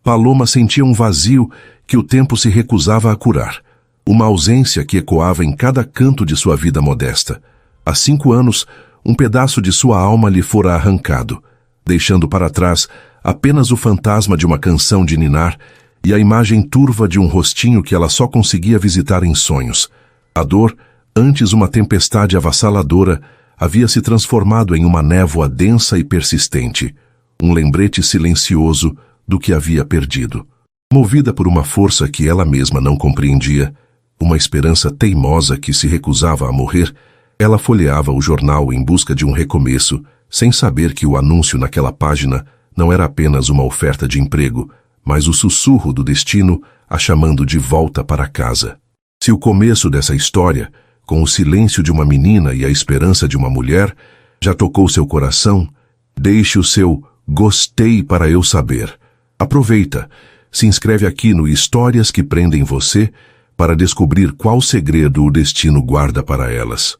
Paloma sentia um vazio que o tempo se recusava a curar. Uma ausência que ecoava em cada canto de sua vida modesta. Há 5 anos, um pedaço de sua alma lhe fora arrancado, deixando para trás apenas o fantasma de uma canção de ninar e a imagem turva de um rostinho que ela só conseguia visitar em sonhos. A dor, antes uma tempestade avassaladora, havia se transformado em uma névoa densa e persistente, um lembrete silencioso do que havia perdido. Movida por uma força que ela mesma não compreendia, uma esperança teimosa que se recusava a morrer, ela folheava o jornal em busca de um recomeço, sem saber que o anúncio naquela página não era apenas uma oferta de emprego, mas o sussurro do destino a chamando de volta para casa. Se o começo dessa história, com o silêncio de uma menina e a esperança de uma mulher, já tocou seu coração, deixe o seu gostei para eu saber. Aproveita, se inscreve aqui no Histórias que Prendem Você para descobrir qual segredo o destino guarda para elas.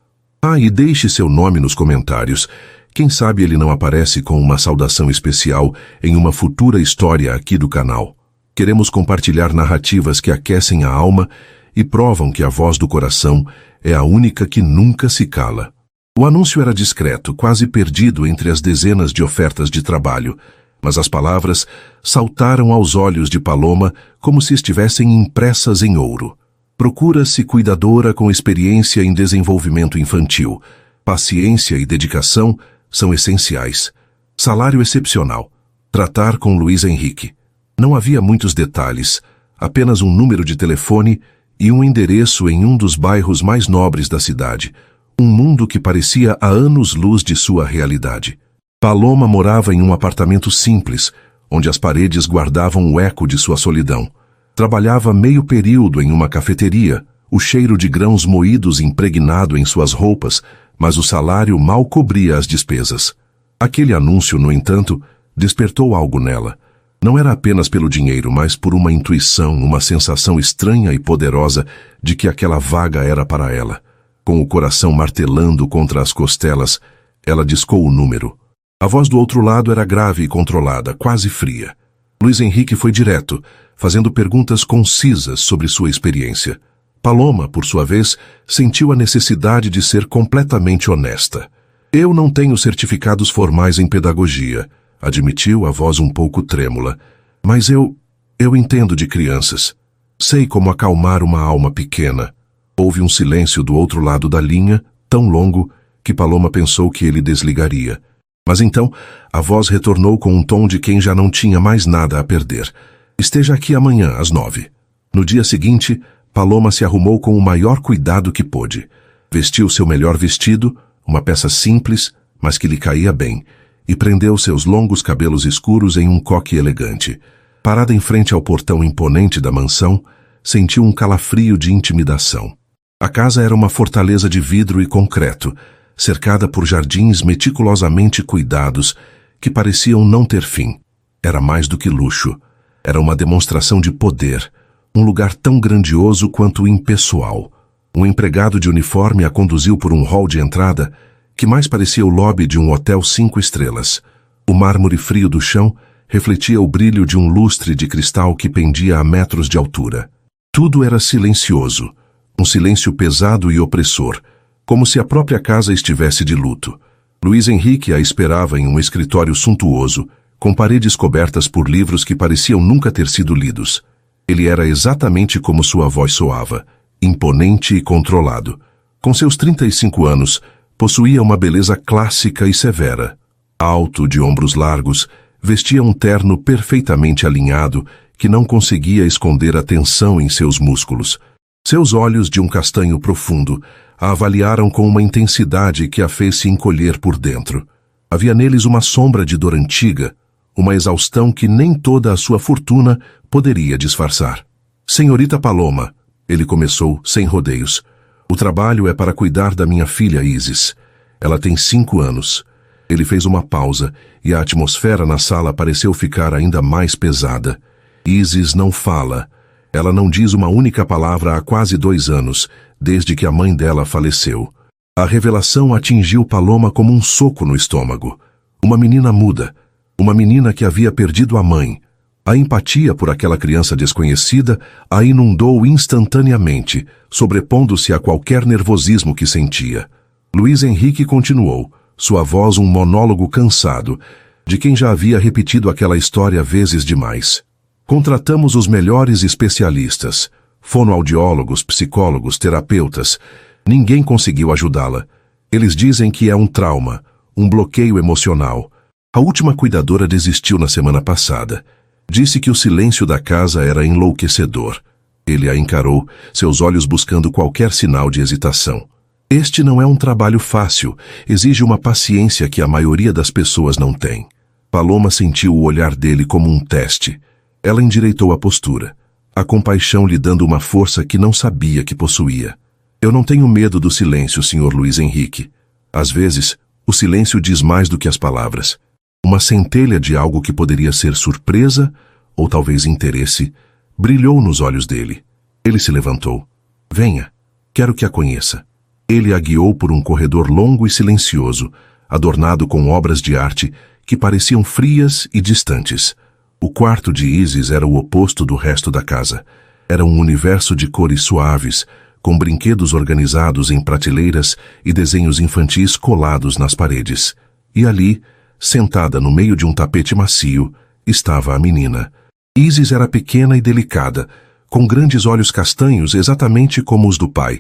E deixe seu nome nos comentários. Quem sabe ele não aparece com uma saudação especial em uma futura história aqui do canal. Queremos compartilhar narrativas que aquecem a alma e provam que a voz do coração é a única que nunca se cala. O anúncio era discreto, quase perdido entre as dezenas de ofertas de trabalho, mas as palavras saltaram aos olhos de Paloma como se estivessem impressas em ouro. Procura-se cuidadora com experiência em desenvolvimento infantil. Paciência e dedicação são essenciais. Salário excepcional. Tratar com Luiz Henrique. Não havia muitos detalhes, apenas um número de telefone e um endereço em um dos bairros mais nobres da cidade. Um mundo que parecia a anos-luz de sua realidade. Paloma morava em um apartamento simples, onde as paredes guardavam o eco de sua solidão. Trabalhava meio período em uma cafeteria, o cheiro de grãos moídos impregnado em suas roupas, mas o salário mal cobria as despesas. Aquele anúncio, no entanto, despertou algo nela. Não era apenas pelo dinheiro, mas por uma intuição, uma sensação estranha e poderosa de que aquela vaga era para ela. Com o coração martelando contra as costelas, ela discou o número. A voz do outro lado era grave e controlada, quase fria. Luiz Henrique foi direto, fazendo perguntas concisas sobre sua experiência. Paloma, por sua vez, sentiu a necessidade de ser completamente honesta. Eu não tenho certificados formais em pedagogia, admitiu a voz um pouco trêmula. Mas eu entendo de crianças. Sei como acalmar uma alma pequena. Houve um silêncio do outro lado da linha, tão longo que Paloma pensou que ele desligaria. Mas então, a voz retornou com um tom de quem já não tinha mais nada a perder. Esteja aqui amanhã, às 9. No dia seguinte, Paloma se arrumou com o maior cuidado que pôde. Vestiu seu melhor vestido, uma peça simples, mas que lhe caía bem, e prendeu seus longos cabelos escuros em um coque elegante. Parada em frente ao portão imponente da mansão, sentiu um calafrio de intimidação. A casa era uma fortaleza de vidro e concreto, cercada por jardins meticulosamente cuidados que pareciam não ter fim. Era mais do que luxo. Era uma demonstração de poder, um lugar tão grandioso quanto impessoal. Um empregado de uniforme a conduziu por um hall de entrada que mais parecia o lobby de um hotel 5 estrelas. O mármore frio do chão refletia o brilho de um lustre de cristal que pendia a metros de altura. Tudo era silencioso, um silêncio pesado e opressor, como se a própria casa estivesse de luto. Luiz Henrique a esperava em um escritório suntuoso, com paredes cobertas por livros que pareciam nunca ter sido lidos. Ele era exatamente como sua voz soava, imponente e controlado. Com seus 35 anos, possuía uma beleza clássica e severa. Alto, de ombros largos, vestia um terno perfeitamente alinhado que não conseguia esconder a tensão em seus músculos. Seus olhos, de um castanho profundo, a avaliaram com uma intensidade que a fez se encolher por dentro. Havia neles uma sombra de dor antiga, uma exaustão que nem toda a sua fortuna poderia disfarçar. Senhorita Paloma, ele começou sem rodeios. O trabalho é para cuidar da minha filha Isis. Ela tem 5 anos. Ele fez uma pausa e a atmosfera na sala pareceu ficar ainda mais pesada. Isis não fala. Ela não diz uma única palavra há quase 2 anos, desde que a mãe dela faleceu. A revelação atingiu Paloma como um soco no estômago. Uma menina muda. Uma menina que havia perdido a mãe. A empatia por aquela criança desconhecida a inundou instantaneamente, sobrepondo-se a qualquer nervosismo que sentia. Luiz Henrique continuou, sua voz um monólogo cansado, de quem já havia repetido aquela história vezes demais. Contratamos os melhores especialistas, fonoaudiólogos, psicólogos, terapeutas. Ninguém conseguiu ajudá-la. Eles dizem que é um trauma, um bloqueio emocional. A última cuidadora desistiu na semana passada. Disse que o silêncio da casa era enlouquecedor. Ele a encarou, seus olhos buscando qualquer sinal de hesitação. Este não é um trabalho fácil, exige uma paciência que a maioria das pessoas não tem. Paloma sentiu o olhar dele como um teste. Ela endireitou a postura, a compaixão lhe dando uma força que não sabia que possuía. Eu não tenho medo do silêncio, Sr. Luiz Henrique. Às vezes, o silêncio diz mais do que as palavras. Uma centelha de algo que poderia ser surpresa, ou talvez interesse, brilhou nos olhos dele. Ele se levantou. Venha, quero que a conheça. Ele a guiou por um corredor longo e silencioso, adornado com obras de arte que pareciam frias e distantes. O quarto de Isis era o oposto do resto da casa. Era um universo de cores suaves, com brinquedos organizados em prateleiras e desenhos infantis colados nas paredes. E ali, sentada no meio de um tapete macio, estava a menina. Isis era pequena e delicada, com grandes olhos castanhos exatamente como os do pai,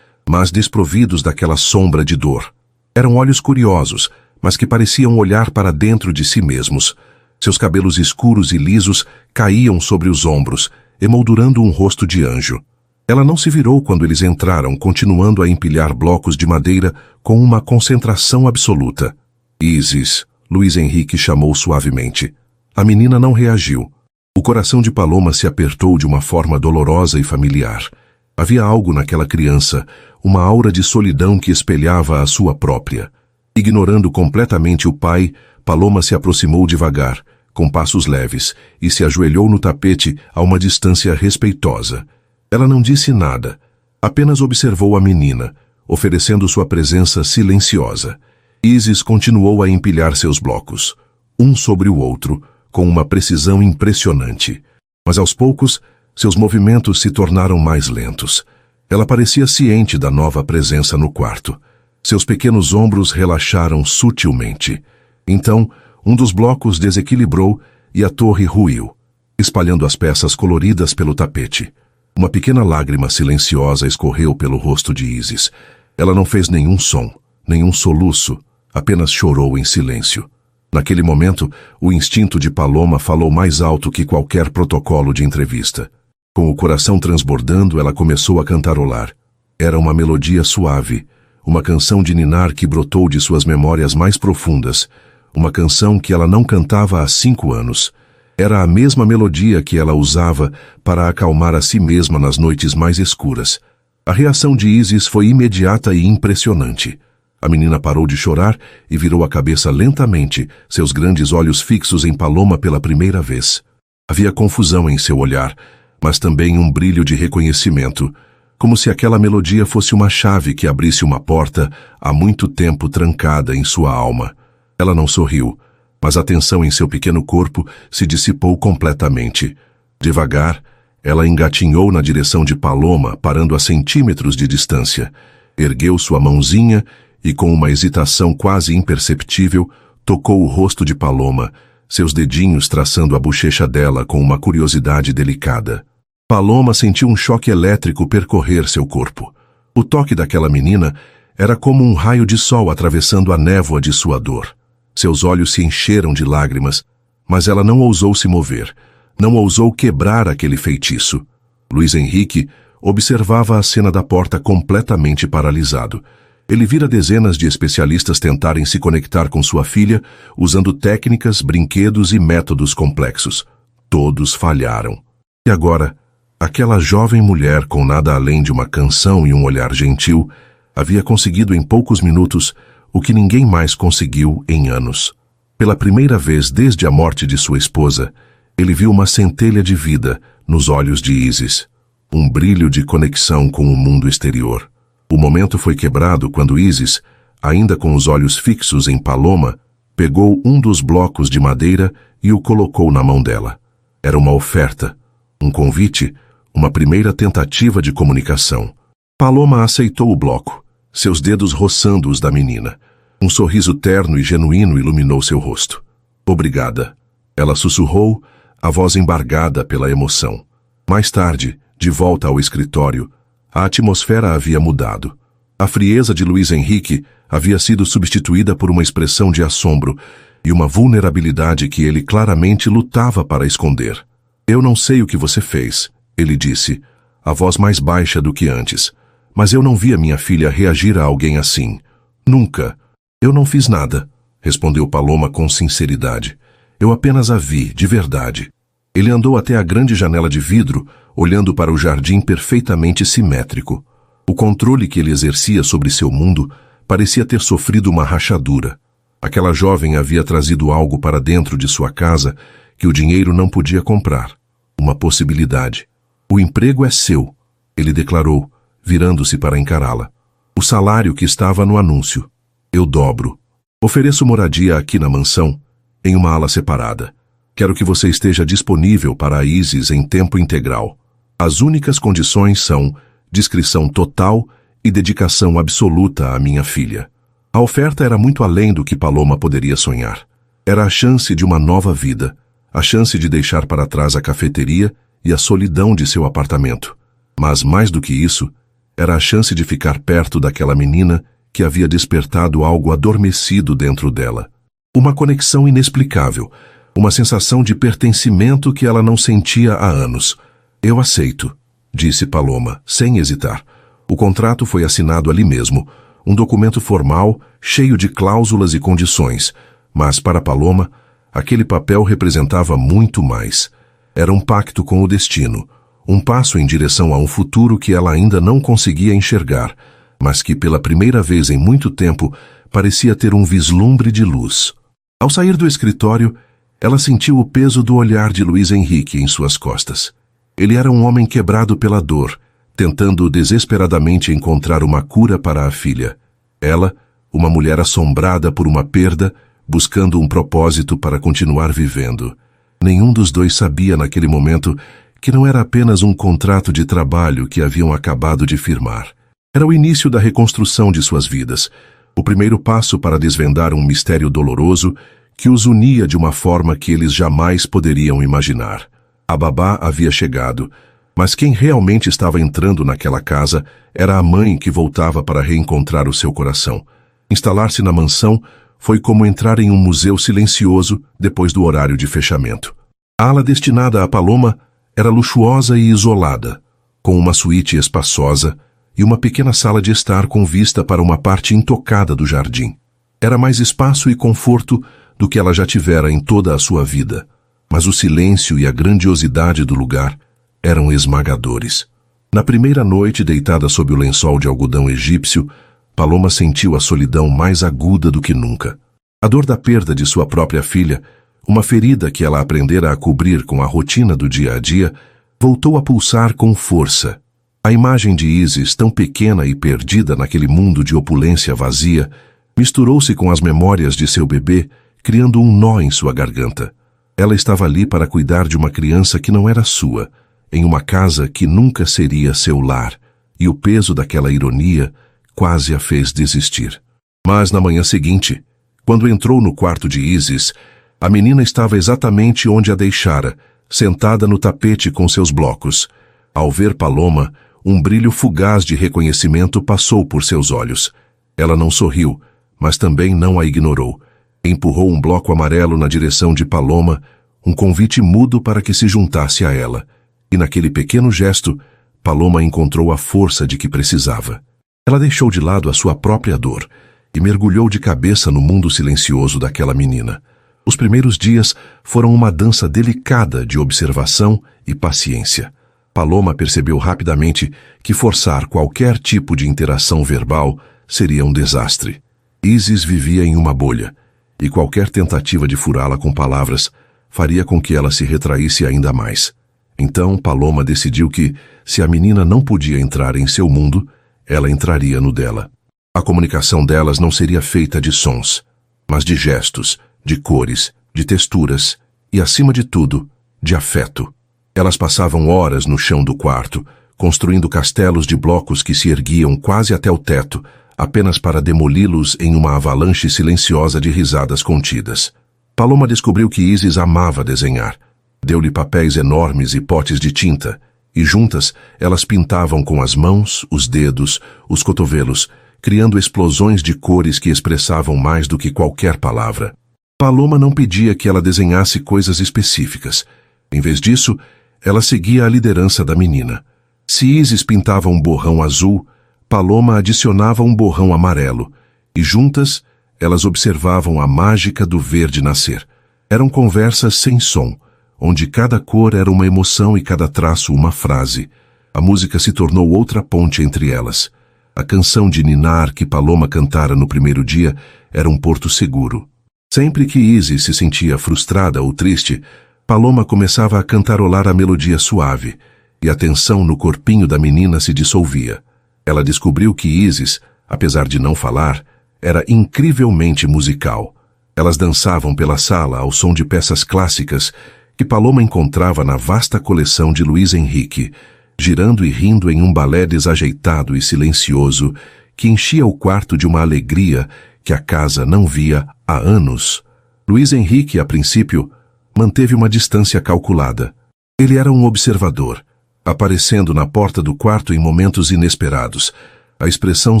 mas desprovidos daquela sombra de dor. Eram olhos curiosos, mas que pareciam olhar para dentro de si mesmos. Seus cabelos escuros e lisos caíam sobre os ombros, emoldurando um rosto de anjo. Ela não se virou quando eles entraram, continuando a empilhar blocos de madeira com uma concentração absoluta. Isis, Luiz Henrique chamou suavemente. A menina não reagiu. O coração de Paloma se apertou de uma forma dolorosa e familiar. Havia algo naquela criança, uma aura de solidão que espelhava a sua própria. Ignorando completamente o pai, Paloma se aproximou devagar, com passos leves, e se ajoelhou no tapete a uma distância respeitosa. Ela não disse nada, apenas observou a menina, oferecendo sua presença silenciosa. Isis continuou a empilhar seus blocos, um sobre o outro, com uma precisão impressionante. Mas aos poucos, seus movimentos se tornaram mais lentos. Ela parecia ciente da nova presença no quarto. Seus pequenos ombros relaxaram sutilmente. Então, um dos blocos desequilibrou e a torre ruiu, espalhando as peças coloridas pelo tapete. Uma pequena lágrima silenciosa escorreu pelo rosto de Isis. Ela não fez nenhum som, nenhum soluço, apenas chorou em silêncio. Naquele momento, o instinto de Paloma falou mais alto que qualquer protocolo de entrevista. Com o coração transbordando, ela começou a cantarolar. Era uma melodia suave, uma canção de ninar que brotou de suas memórias mais profundas, uma canção que ela não cantava há 5 anos. Era a mesma melodia que ela usava para acalmar a si mesma nas noites mais escuras. A reação de Isis foi imediata e impressionante. A menina parou de chorar e virou a cabeça lentamente, seus grandes olhos fixos em Paloma pela primeira vez. Havia confusão em seu olhar, mas também um brilho de reconhecimento, como se aquela melodia fosse uma chave que abrisse uma porta há muito tempo trancada em sua alma. Ela não sorriu, mas a tensão em seu pequeno corpo se dissipou completamente. Devagar, ela engatinhou na direção de Paloma, parando a centímetros de distância. Ergueu sua mãozinha e, com uma hesitação quase imperceptível, tocou o rosto de Paloma, seus dedinhos traçando a bochecha dela com uma curiosidade delicada. Paloma sentiu um choque elétrico percorrer seu corpo. O toque daquela menina era como um raio de sol atravessando a névoa de sua dor. Seus olhos se encheram de lágrimas, mas ela não ousou se mover, não ousou quebrar aquele feitiço. Luiz Henrique observava a cena da porta completamente paralisado. Ele vira dezenas de especialistas tentarem se conectar com sua filha, usando técnicas, brinquedos e métodos complexos. Todos falharam. E agora, aquela jovem mulher com nada além de uma canção e um olhar gentil, havia conseguido em poucos minutos o que ninguém mais conseguiu em anos. Pela primeira vez desde a morte de sua esposa, ele viu uma centelha de vida nos olhos de Isis, um brilho de conexão com o mundo exterior. O momento foi quebrado quando Isis, ainda com os olhos fixos em Paloma, pegou um dos blocos de madeira e o colocou na mão dela. Era uma oferta, um convite, uma primeira tentativa de comunicação. Paloma aceitou o bloco, seus dedos roçando os da menina. Um sorriso terno e genuíno iluminou seu rosto. Obrigada. Ela sussurrou, a voz embargada pela emoção. Mais tarde, de volta ao escritório, a atmosfera havia mudado. A frieza de Luiz Henrique havia sido substituída por uma expressão de assombro e uma vulnerabilidade que ele claramente lutava para esconder. Eu não sei o que você fez, ele disse, a voz mais baixa do que antes. Mas eu não vi a minha filha reagir a alguém assim. Nunca. Eu não fiz nada, respondeu Paloma com sinceridade. Eu apenas a vi, de verdade. Ele andou até a grande janela de vidro, olhando para o jardim perfeitamente simétrico. O controle que ele exercia sobre seu mundo parecia ter sofrido uma rachadura. Aquela jovem havia trazido algo para dentro de sua casa que o dinheiro não podia comprar. Uma possibilidade. O emprego é seu, ele declarou, virando-se para encará-la. O salário que estava no anúncio. Eu dobro. Ofereço moradia aqui na mansão, em uma ala separada. Quero que você esteja disponível para a Isis em tempo integral. As únicas condições são discrição total e dedicação absoluta à minha filha. A oferta era muito além do que Paloma poderia sonhar. Era a chance de uma nova vida, a chance de deixar para trás a cafeteria e a solidão de seu apartamento. Mas, mais do que isso, era a chance de ficar perto daquela menina que havia despertado algo adormecido dentro dela. Uma conexão inexplicável, uma sensação de pertencimento que ela não sentia há anos. Eu aceito, disse Paloma, sem hesitar. O contrato foi assinado ali mesmo, um documento formal, cheio de cláusulas e condições, mas para Paloma, aquele papel representava muito mais. Era um pacto com o destino, um passo em direção a um futuro que ela ainda não conseguia enxergar, mas que pela primeira vez em muito tempo parecia ter um vislumbre de luz. Ao sair do escritório, ela sentiu o peso do olhar de Luiz Henrique em suas costas. Ele era um homem quebrado pela dor, tentando desesperadamente encontrar uma cura para a filha. Ela, uma mulher assombrada por uma perda, buscando um propósito para continuar vivendo. Nenhum dos dois sabia naquele momento que não era apenas um contrato de trabalho que haviam acabado de firmar. Era o início da reconstrução de suas vidas, o primeiro passo para desvendar um mistério doloroso que os unia de uma forma que eles jamais poderiam imaginar. A babá havia chegado, mas quem realmente estava entrando naquela casa era a mãe que voltava para reencontrar o seu coração. Instalar-se na mansão foi como entrar em um museu silencioso depois do horário de fechamento. A ala destinada a Paloma era luxuosa e isolada, com uma suíte espaçosa e uma pequena sala de estar com vista para uma parte intocada do jardim. Era mais espaço e conforto do que ela já tivera em toda a sua vida, mas o silêncio e a grandiosidade do lugar eram esmagadores. Na primeira noite, deitada sob o lençol de algodão egípcio, Paloma sentiu a solidão mais aguda do que nunca. A dor da perda de sua própria filha, uma ferida que ela aprendera a cobrir com a rotina do dia a dia, voltou a pulsar com força. A imagem de Isis, tão pequena e perdida naquele mundo de opulência vazia, misturou-se com as memórias de seu bebê, criando um nó em sua garganta. Ela estava ali para cuidar de uma criança que não era sua, em uma casa que nunca seria seu lar, e o peso daquela ironia quase a fez desistir. Mas na manhã seguinte, quando entrou no quarto de Isis, a menina estava exatamente onde a deixara, sentada no tapete com seus blocos. Ao ver Paloma, um brilho fugaz de reconhecimento passou por seus olhos. Ela não sorriu, mas também não a ignorou. Empurrou um bloco amarelo na direção de Paloma, um convite mudo para que se juntasse a ela. E naquele pequeno gesto, Paloma encontrou a força de que precisava. Ela deixou de lado a sua própria dor e mergulhou de cabeça no mundo silencioso daquela menina. Os primeiros dias foram uma dança delicada de observação e paciência. Paloma percebeu rapidamente que forçar qualquer tipo de interação verbal seria um desastre. Isis vivia em uma bolha, e qualquer tentativa de furá-la com palavras faria com que ela se retraísse ainda mais. Então Paloma decidiu que, se a menina não podia entrar em seu mundo, ela entraria no dela. A comunicação delas não seria feita de sons, mas de gestos, de cores, de texturas e, acima de tudo, de afeto. Elas passavam horas no chão do quarto, construindo castelos de blocos que se erguiam quase até o teto, apenas para demoli-los em uma avalanche silenciosa de risadas contidas. Paloma descobriu que Isis amava desenhar. Deu-lhe papéis enormes e potes de tinta, e juntas elas pintavam com as mãos, os dedos, os cotovelos, criando explosões de cores que expressavam mais do que qualquer palavra. Paloma não pedia que ela desenhasse coisas específicas. Em vez disso, ela seguia a liderança da menina. Se Isis pintava um borrão azul, Paloma adicionava um borrão amarelo, e juntas elas observavam a mágica do verde nascer. Eram conversas sem som, onde cada cor era uma emoção e cada traço uma frase. A música se tornou outra ponte entre elas. A canção de ninar que Paloma cantara no primeiro dia era um porto seguro. Sempre que Isis se sentia frustrada ou triste, Paloma começava a cantarolar a melodia suave, e a tensão no corpinho da menina se dissolvia. Ela descobriu que Isis, apesar de não falar, era incrivelmente musical. Elas dançavam pela sala ao som de peças clássicas que Paloma encontrava na vasta coleção de Luís Henrique, girando e rindo em um balé desajeitado e silencioso que enchia o quarto de uma alegria que a casa não via há anos. Luís Henrique, a princípio, manteve uma distância calculada. Ele era um observador, aparecendo na porta do quarto em momentos inesperados, a expressão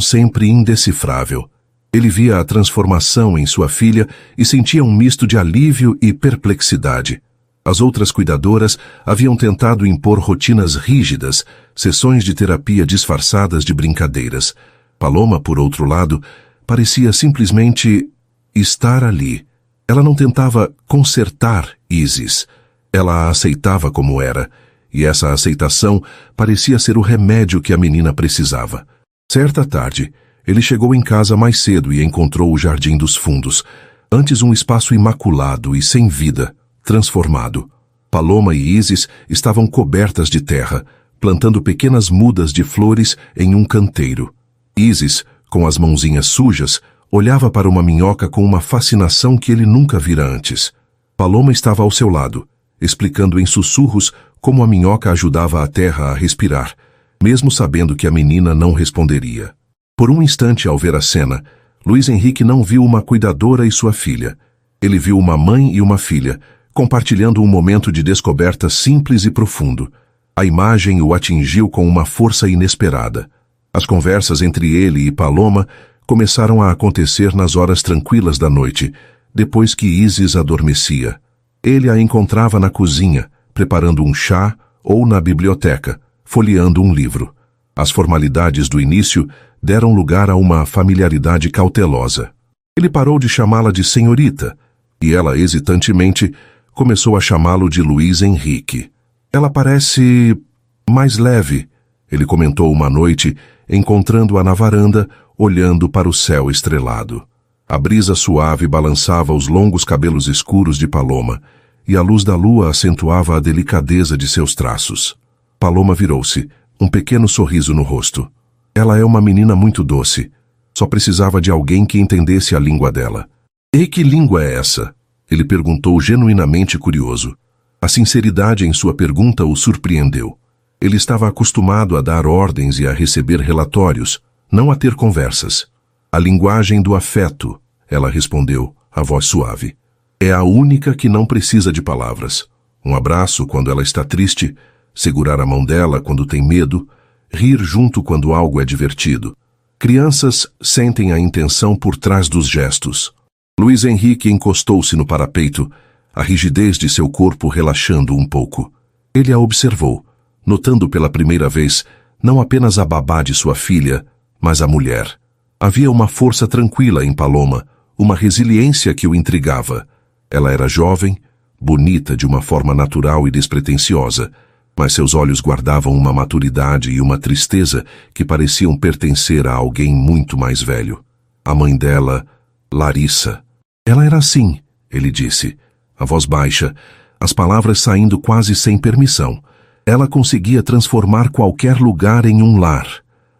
sempre indecifrável. Ele via a transformação em sua filha e sentia um misto de alívio e perplexidade. As outras cuidadoras haviam tentado impor rotinas rígidas, sessões de terapia disfarçadas de brincadeiras. Paloma, por outro lado, parecia simplesmente estar ali. Ela não tentava consertar Isis. Ela a aceitava como era, e essa aceitação parecia ser o remédio que a menina precisava. Certa tarde, ele chegou em casa mais cedo e encontrou o Jardim dos Fundos, antes um espaço imaculado e sem vida, transformado. Paloma e Isis estavam cobertas de terra, plantando pequenas mudas de flores em um canteiro. Isis, com as mãozinhas sujas, olhava para uma minhoca com uma fascinação que ele nunca vira antes. Paloma estava ao seu lado, explicando em sussurros como a minhoca ajudava a terra a respirar, mesmo sabendo que a menina não responderia. Por um instante, ao ver a cena, Luís Henrique não viu uma cuidadora e sua filha. Ele viu uma mãe e uma filha, compartilhando um momento de descoberta simples e profundo. A imagem o atingiu com uma força inesperada. As conversas entre ele e Paloma começaram a acontecer nas horas tranquilas da noite, depois que Isis adormecia. Ele a encontrava na cozinha, preparando um chá, ou na biblioteca, folheando um livro. As formalidades do início deram lugar a uma familiaridade cautelosa. Ele parou de chamá-la de senhorita, e ela, hesitantemente, começou a chamá-lo de Luís Henrique. Ela parece mais leve, ele comentou uma noite, encontrando-a na varanda, olhando para o céu estrelado. A brisa suave balançava os longos cabelos escuros de Paloma, e a luz da lua acentuava a delicadeza de seus traços. Paloma virou-se, um pequeno sorriso no rosto. Ela é uma menina muito doce. Só precisava de alguém que entendesse a língua dela. E que língua é essa? Ele perguntou genuinamente curioso. A sinceridade em sua pergunta o surpreendeu. Ele estava acostumado a dar ordens e a receber relatórios, não a ter conversas. A linguagem do afeto, ela respondeu, a voz suave. É a única que não precisa de palavras. Um abraço quando ela está triste, segurar a mão dela quando tem medo, rir junto quando algo é divertido. Crianças sentem a intenção por trás dos gestos. Luís Henrique encostou-se no parapeito, a rigidez de seu corpo relaxando um pouco. Ele a observou, notando pela primeira vez não apenas a babá de sua filha, mas a mulher. Havia uma força tranquila em Paloma, uma resiliência que o intrigava. Ela era jovem, bonita de uma forma natural e despretensiosa, mas seus olhos guardavam uma maturidade e uma tristeza que pareciam pertencer a alguém muito mais velho. A mãe dela, Larissa. Ela era assim, ele disse, a voz baixa, as palavras saindo quase sem permissão. Ela conseguia transformar qualquer lugar em um lar.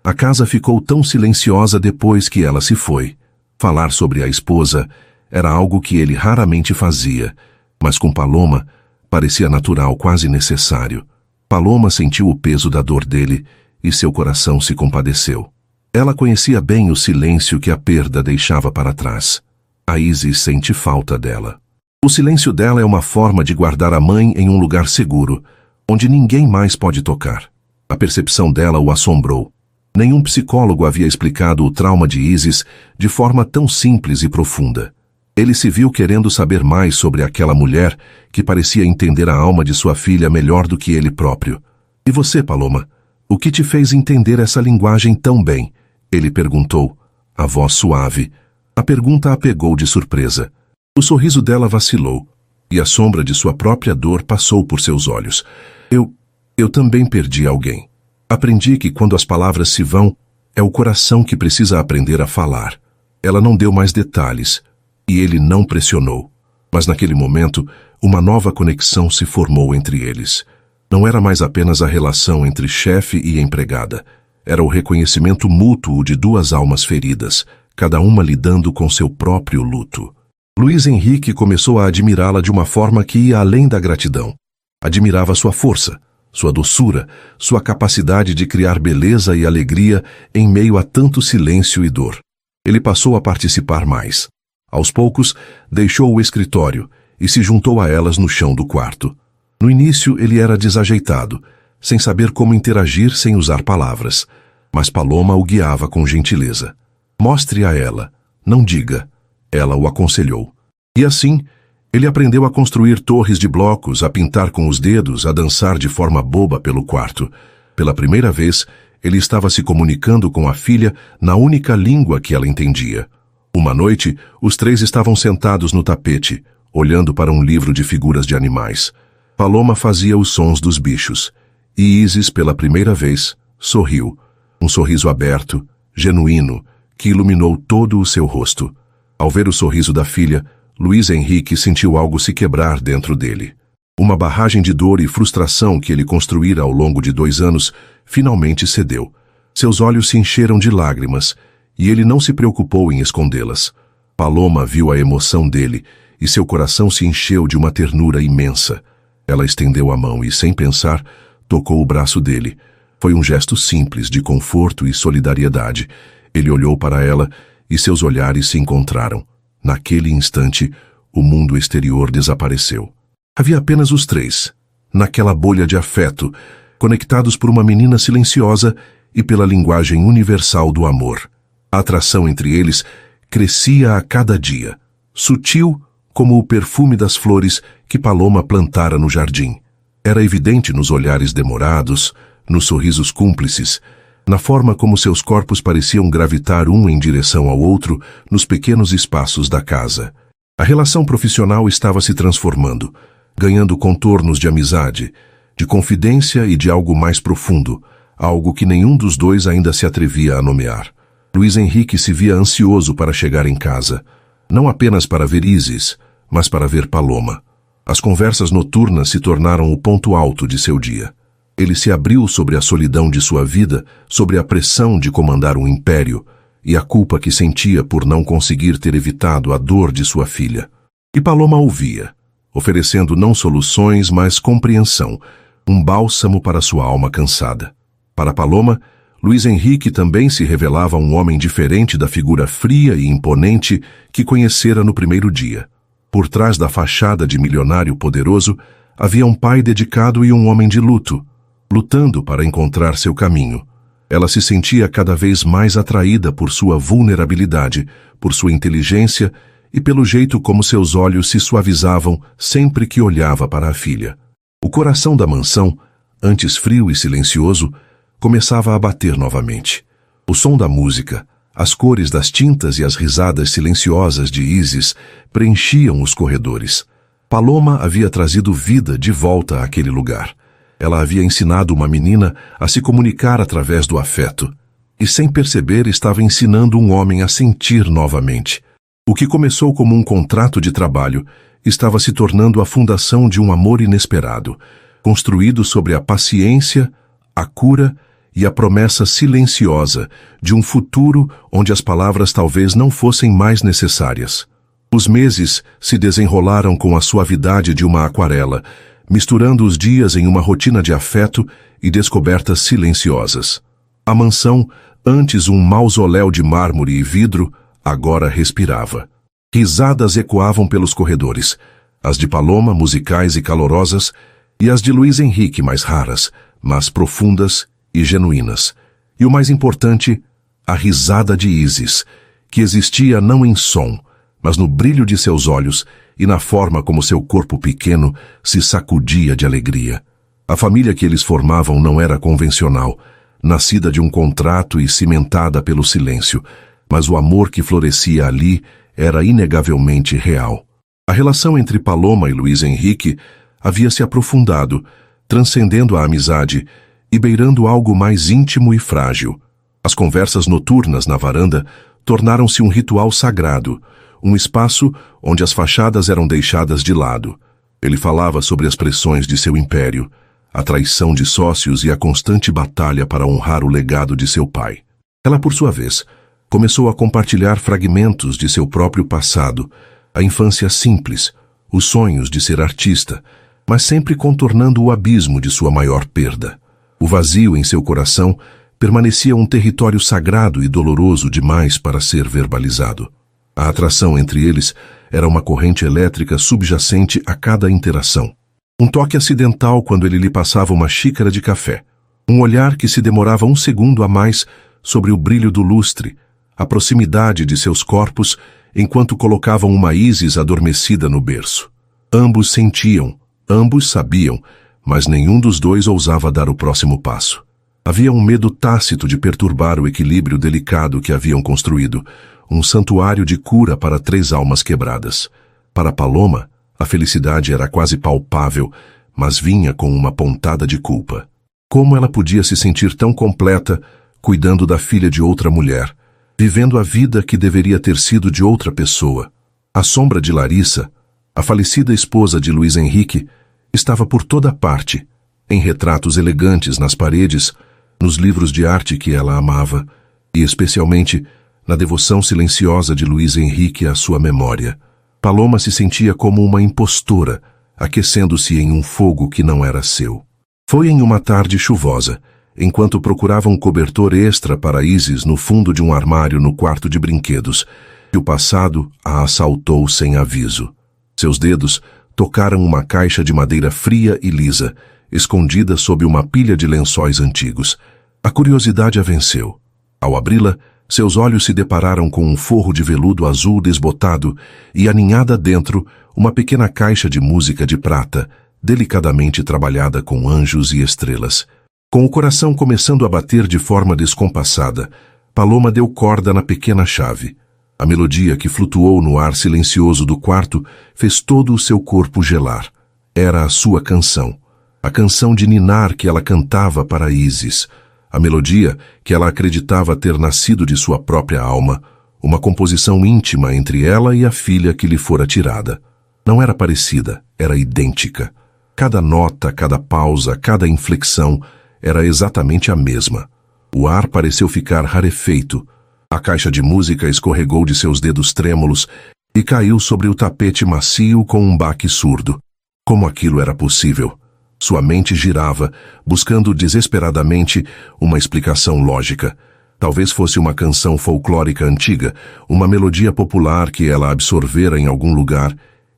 A casa ficou tão silenciosa depois que ela se foi. Falar sobre a esposa era algo que ele raramente fazia, mas com Paloma Parecia natural, quase necessário. Paloma sentiu o peso da dor dele e seu coração se compadeceu. Ela conhecia bem o silêncio que a perda deixava para trás. A Isis sente falta dela. O silêncio dela é uma forma de guardar a mãe em um lugar seguro, onde ninguém mais pode tocar. A percepção dela o assombrou. Nenhum psicólogo havia explicado o trauma de Isis de forma tão simples e profunda. Ele se viu querendo saber mais sobre aquela mulher que parecia entender a alma de sua filha melhor do que ele próprio. E você, Paloma? O que te fez entender essa linguagem tão bem? Ele perguntou, a voz suave. A pergunta a pegou de surpresa. O sorriso dela vacilou, e a sombra de sua própria dor passou por seus olhos. Eu também perdi alguém. Aprendi que quando as palavras se vão, é o coração que precisa aprender a falar. Ela não deu mais detalhes, e ele não pressionou. Mas naquele momento, uma nova conexão se formou entre eles. Não era mais apenas a relação entre chefe e empregada. Era o reconhecimento mútuo de duas almas feridas, cada uma lidando com seu próprio luto. Luiz Henrique começou a admirá-la de uma forma que ia além da gratidão. Admirava sua força, sua doçura, sua capacidade de criar beleza e alegria em meio a tanto silêncio e dor. Ele passou a participar mais. Aos poucos, deixou o escritório e se juntou a elas no chão do quarto. No início, ele era desajeitado, sem saber como interagir sem usar palavras. Mas Paloma o guiava com gentileza. Mostre a ela, não diga. Ela o aconselhou. E assim, ele aprendeu a construir torres de blocos, a pintar com os dedos, a dançar de forma boba pelo quarto. Pela primeira vez, ele estava se comunicando com a filha na única língua que ela entendia. Uma noite, os três estavam sentados no tapete, olhando para um livro de figuras de animais. Paloma fazia os sons dos bichos. E Isis, pela primeira vez, sorriu. Um sorriso aberto, genuíno, que iluminou todo o seu rosto. Ao ver o sorriso da filha, Luiz Henrique sentiu algo se quebrar dentro dele. Uma barragem de dor e frustração que ele construíra ao longo de 2 anos finalmente cedeu. Seus olhos se encheram de lágrimas, e ele não se preocupou em escondê-las. Paloma viu a emoção dele, e seu coração se encheu de uma ternura imensa. Ela estendeu a mão e, sem pensar, tocou o braço dele. Foi um gesto simples de conforto e solidariedade. Ele olhou para ela e seus olhares se encontraram. Naquele instante, o mundo exterior desapareceu. Havia apenas os três, naquela bolha de afeto, conectados por uma menina silenciosa e pela linguagem universal do amor. A atração entre eles crescia a cada dia, sutil como o perfume das flores que Paloma plantara no jardim. Era evidente nos olhares demorados, nos sorrisos cúmplices, na forma como seus corpos pareciam gravitar um em direção ao outro nos pequenos espaços da casa. A relação profissional estava se transformando, ganhando contornos de amizade, de confidência e de algo mais profundo, algo que nenhum dos dois ainda se atrevia a nomear. Luiz Henrique se via ansioso para chegar em casa, não apenas para ver Isis, mas para ver Paloma. As conversas noturnas se tornaram o ponto alto de seu dia. Ele se abriu sobre a solidão de sua vida, sobre a pressão de comandar um império e a culpa que sentia por não conseguir ter evitado a dor de sua filha. E Paloma ouvia, oferecendo não soluções, mas compreensão, um bálsamo para sua alma cansada. Para Paloma, Luiz Henrique também se revelava um homem diferente da figura fria e imponente que conhecera no primeiro dia. Por trás da fachada de milionário poderoso, havia um pai dedicado e um homem de luto, lutando para encontrar seu caminho. Ela se sentia cada vez mais atraída por sua vulnerabilidade, por sua inteligência e pelo jeito como seus olhos se suavizavam sempre que olhava para a filha. O coração da mansão, antes frio e silencioso, começava a bater novamente. O som da música, as cores das tintas e as risadas silenciosas de Isis preenchiam os corredores. Paloma havia trazido vida de volta àquele lugar. Ela havia ensinado uma menina a se comunicar através do afeto, e sem perceber estava ensinando um homem a sentir novamente. O que começou como um contrato de trabalho estava se tornando a fundação de um amor inesperado, construído sobre a paciência, a cura e a promessa silenciosa de um futuro onde as palavras talvez não fossem mais necessárias. Os meses se desenrolaram com a suavidade de uma aquarela, misturando os dias em uma rotina de afeto e descobertas silenciosas. A mansão, antes um mausoléu de mármore e vidro, agora respirava. Risadas ecoavam pelos corredores, as de Paloma musicais e calorosas, e as de Luís Henrique mais raras, mas profundas e genuínas. E o mais importante, a risada de Isis, que existia não em som, mas no brilho de seus olhos e na forma como seu corpo pequeno se sacudia de alegria. A família que eles formavam não era convencional, nascida de um contrato e cimentada pelo silêncio, mas o amor que florescia ali era inegavelmente real. A relação entre Paloma e Luís Henrique havia se aprofundado, transcendendo a amizade e beirando algo mais íntimo e frágil. As conversas noturnas na varanda tornaram-se um ritual sagrado, um espaço onde as fachadas eram deixadas de lado. Ele falava sobre as pressões de seu império, a traição de sócios e a constante batalha para honrar o legado de seu pai. Ela, por sua vez, começou a compartilhar fragmentos de seu próprio passado, a infância simples, os sonhos de ser artista, mas sempre contornando o abismo de sua maior perda. O vazio em seu coração permanecia um território sagrado e doloroso demais para ser verbalizado. A atração entre eles era uma corrente elétrica subjacente a cada interação. Um toque acidental quando ele lhe passava uma xícara de café. Um olhar que se demorava um segundo a mais sobre o brilho do lustre, a proximidade de seus corpos enquanto colocavam uma Isis adormecida no berço. Ambos sentiam, ambos sabiam, mas nenhum dos dois ousava dar o próximo passo. Havia um medo tácito de perturbar o equilíbrio delicado que haviam construído, um santuário de cura para 3 almas quebradas. Para Paloma, a felicidade era quase palpável, mas vinha com uma pontada de culpa. Como ela podia se sentir tão completa, cuidando da filha de outra mulher, vivendo a vida que deveria ter sido de outra pessoa? A sombra de Larissa, a falecida esposa de Luís Henrique, estava por toda parte, em retratos elegantes nas paredes, nos livros de arte que ela amava, e especialmente na devoção silenciosa de Luís Henrique à sua memória. Paloma se sentia como uma impostora, aquecendo-se em um fogo que não era seu. Foi em uma tarde chuvosa, enquanto procurava um cobertor extra para Isis no fundo de um armário no quarto de brinquedos, que o passado a assaltou sem aviso. Seus dedos tocaram uma caixa de madeira fria e lisa, escondida sob uma pilha de lençóis antigos. A curiosidade a venceu. Ao abri-la, seus olhos se depararam com um forro de veludo azul desbotado e, aninhada dentro, uma pequena caixa de música de prata, delicadamente trabalhada com anjos e estrelas. Com o coração começando a bater de forma descompassada, Paloma deu corda na pequena chave. A melodia que flutuou no ar silencioso do quarto fez todo o seu corpo gelar. Era a sua canção. A canção de ninar que ela cantava para Isis. A melodia que ela acreditava ter nascido de sua própria alma, uma composição íntima entre ela e a filha que lhe fora tirada. Não era parecida, era idêntica. Cada nota, cada pausa, cada inflexão era exatamente a mesma. O ar pareceu ficar rarefeito. A caixa de música escorregou de seus dedos trêmulos e caiu sobre o tapete macio com um baque surdo. Como aquilo era possível? Sua mente girava, buscando desesperadamente uma explicação lógica. Talvez fosse uma canção folclórica antiga, uma melodia popular que ela absorvera em algum lugar,